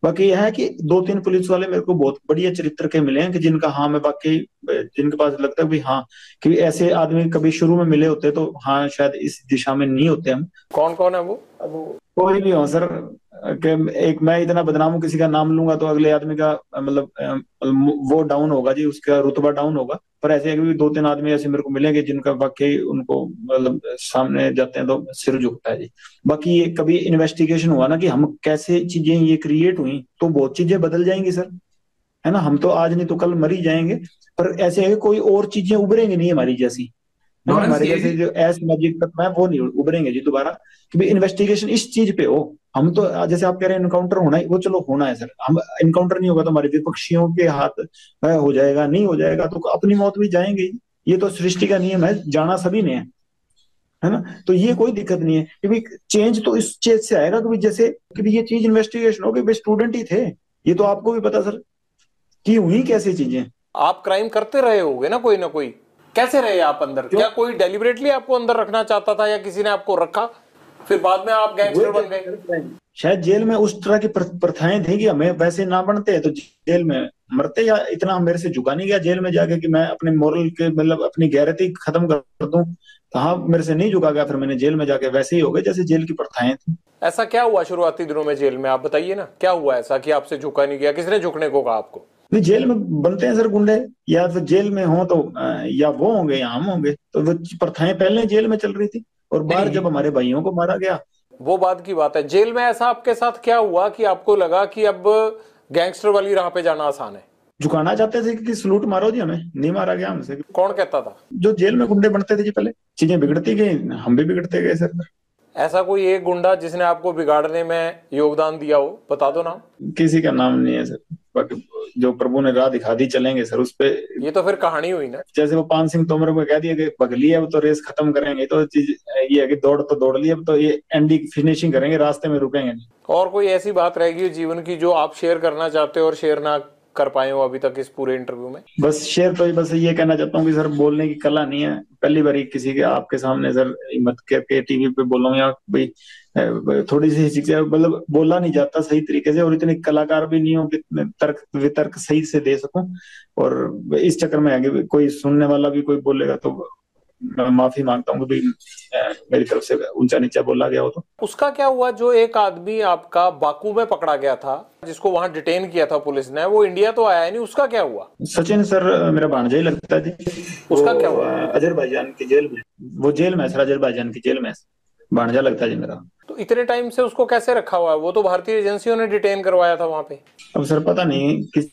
बाकी यह है कि 2-3 पुलिस वाले मेरे को बहुत बढ़िया चरित्र के मिले हैं, कि जिनका हाँ मैं वाकई, जिनके पास लगता है भी हाँ, कि ऐसे आदमी कभी शुरू में मिले होते तो हाँ शायद इस दिशा में नहीं होते हम। कौन कौन है वो? कोई भी हो सर, कि एक मैं इतना बदनाम हूं, किसी का नाम लूंगा तो अगले आदमी का मतलब वो डाउन होगा जी, उसका रुतबा डाउन होगा। पर ऐसे भी 2-3 आदमी ऐसे मेरे को मिलेंगे जिनका वाकई उनको मतलब सामने जाते हैं तो सिर झुकता है जी। बाकी ये कभी इन्वेस्टिगेशन हुआ ना कि हम कैसे चीजें ये क्रिएट हुई, तो बहुत चीजें बदल जाएंगी सर, है ना। हम तो आज नहीं तो कल मर ही जाएंगे, पर ऐसे है कि कोई और चीजें उभरेंगी नहीं हमारी जैसी, हमारे जैसे जो एस मैजिक तक मैं वो नहीं उभरेंगे जी दोबारा, कि भाई इन्वेस्टिगेशन इस चीज पे हो, हम तो जैसे आप कह रहे हैं इनकाउंटर होना है, वो चलो होना है सर, हम इनकाउंटर नहीं होगा तो हमारे विपक्षियों के हाथ हो जाएगा, नहीं हो जाएगा तो अपनी मौत भी जाएंगे ही। ये तो सृष्टि का नियम है, जाना सभी ने है ना। तो ये कोई दिक्कत नहीं है कि भाई चेंज तो इस चीज से आएगा कि भाई जैसे कि भाई ये चीज इन्वेस्टिगेशन हो, कि भाई स्टूडेंट ही थे, ये तो आपको भी पता सर कि हुई कैसी चीजें। आप क्राइम करते रहे होगे ना कोई, कैसे रहे आप अंदर? क्या कोई डेलिबरेटली आपको अंदर रखना चाहता था या किसी ने आपको रखा, फिर बाद में आप गैंगस्टर बन गए? शायद जेल में उस तरह की प्रथाएं थी कि हमें वैसे ना बनते तो जेल में मरते, या इतना मेरे से झुका नहीं गया जेल में जाके कि मैं अपने मोरल के मतलब अपनी गैरती खत्म कर दूं, तो हाँ मेरे से नहीं झुका गया, फिर मैंने जेल में जाके वैसे ही हो गए जैसे जेल की प्रथाएं थी। ऐसा क्या हुआ शुरुआती दिनों में जेल में, आप बताइए ना, क्या हुआ ऐसा कि आपसे झुका नहीं गया? किसने झुकने को कहा आपको? नहीं, जेल में बनते हैं सर गुंडे, या फिर जेल में हो तो या वो होंगे या हम होंगे, तो वो प्रथाएं पहले जेल में चल रही थी, और बाहर जब हमारे भाइयों को मारा गया। वो बात की बात है, जेल में ऐसा आपके साथ क्या हुआ कि आपको लगा कि अब गैंगस्टर वाली राह पे जाना आसान है? झुकाना चाहते थे कि सलूट मारो जी, हमें नहीं मारा गया हमसे। कौन कहता था? जो जेल में गुंडे बनते थे जी, पहले चीजें बिगड़ती गई, हम भी बिगड़ते गए सर। ऐसा कोई एक गुंडा जिसने आपको बिगाड़ने में योगदान दिया हो, बता दो नाम। किसी का नाम नहीं है सर, बाकी जो प्रभु ने राह दिखा दी चलेंगे सर उस पे। ये तो फिर कहानी हुई ना। जैसे वो पान सिंह तोमर को कह दिया कि भगली है, अब तो रेस खत्म करेंगे, तो चीज ये है कि दौड़ तो दौड़ ली, अब तो ये एंडी फिनिशिंग करेंगे, रास्ते में रुकेंगे नहीं। और कोई ऐसी बात रहेगी जीवन की जो आप शेयर करना चाहते हो और शेयर ना कर पाए हो अभी तक इस पूरे इंटरव्यू में? बस शेयर तो बस ये कहना चाहता हूँ कि सर बोलने की कला नहीं है, पहली बार किसी के आपके सामने सर हिम्मत करके टीवी पे बोल रहा हूँ, या भाई थोड़ी सी शिक्षा मतलब बोला नहीं जाता सही तरीके से, और इतने कलाकार भी नहीं हो कि तर्क वितर्क सही से दे सकूं, और इस चक्कर में आगे कोई सुनने वाला भी कोई बोलेगा तो मैं माफी मांगता हूँ कि भाई मेरी तरफ से ऊंचा नीचा बोला गया हो तो। उसका क्या हुआ जो एक आदमी आपका बाकू में पकड़ा गया था, जिसको वहां डिटेन किया था पुलिस ने, वो इंडिया तो आया नहीं, उसका क्या हुआ? सचिन सर मेरा भांजा ही लगता है जी। उसका क्या हुआ? अजरबैजान की जेल में, वो जेल में सर, अजरबैजान की जेल में भांजा लगता है जी मेरा। तो इतने टाइम से उसको कैसे रखा हुआ है? वो तो भारतीय एजेंसियों ने डिटेन करवाया था वहां पे। अब सर पता नहीं किस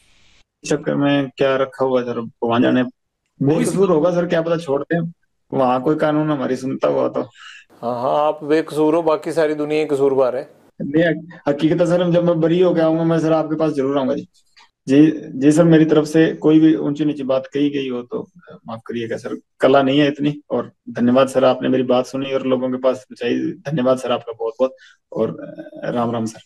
चक्कर में क्या रखा हुआ है सर, वहां जाने, बेकसूर होगा सर, क्या पता, छोड़ते हैं, वहां कोई कानून हमारी सुनता हुआ तो। हाँ हाँ, आप बेकसूर हो, बाकी सारी दुनिया ही कसूरवार है। नहीं, हकीकत है सर, जब मैं बरी हो गया आऊंगा मैं सर आपके पास जरूर आऊंगा जी। जी जी सर, मेरी तरफ से कोई भी ऊंची नीची बात कही गई हो तो माफ करिएगा सर, कला नहीं है इतनी। और धन्यवाद सर, आपने मेरी बात सुनी और लोगों के पास पहुंचाई, धन्यवाद सर आपका बहुत बहुत, और राम राम सर।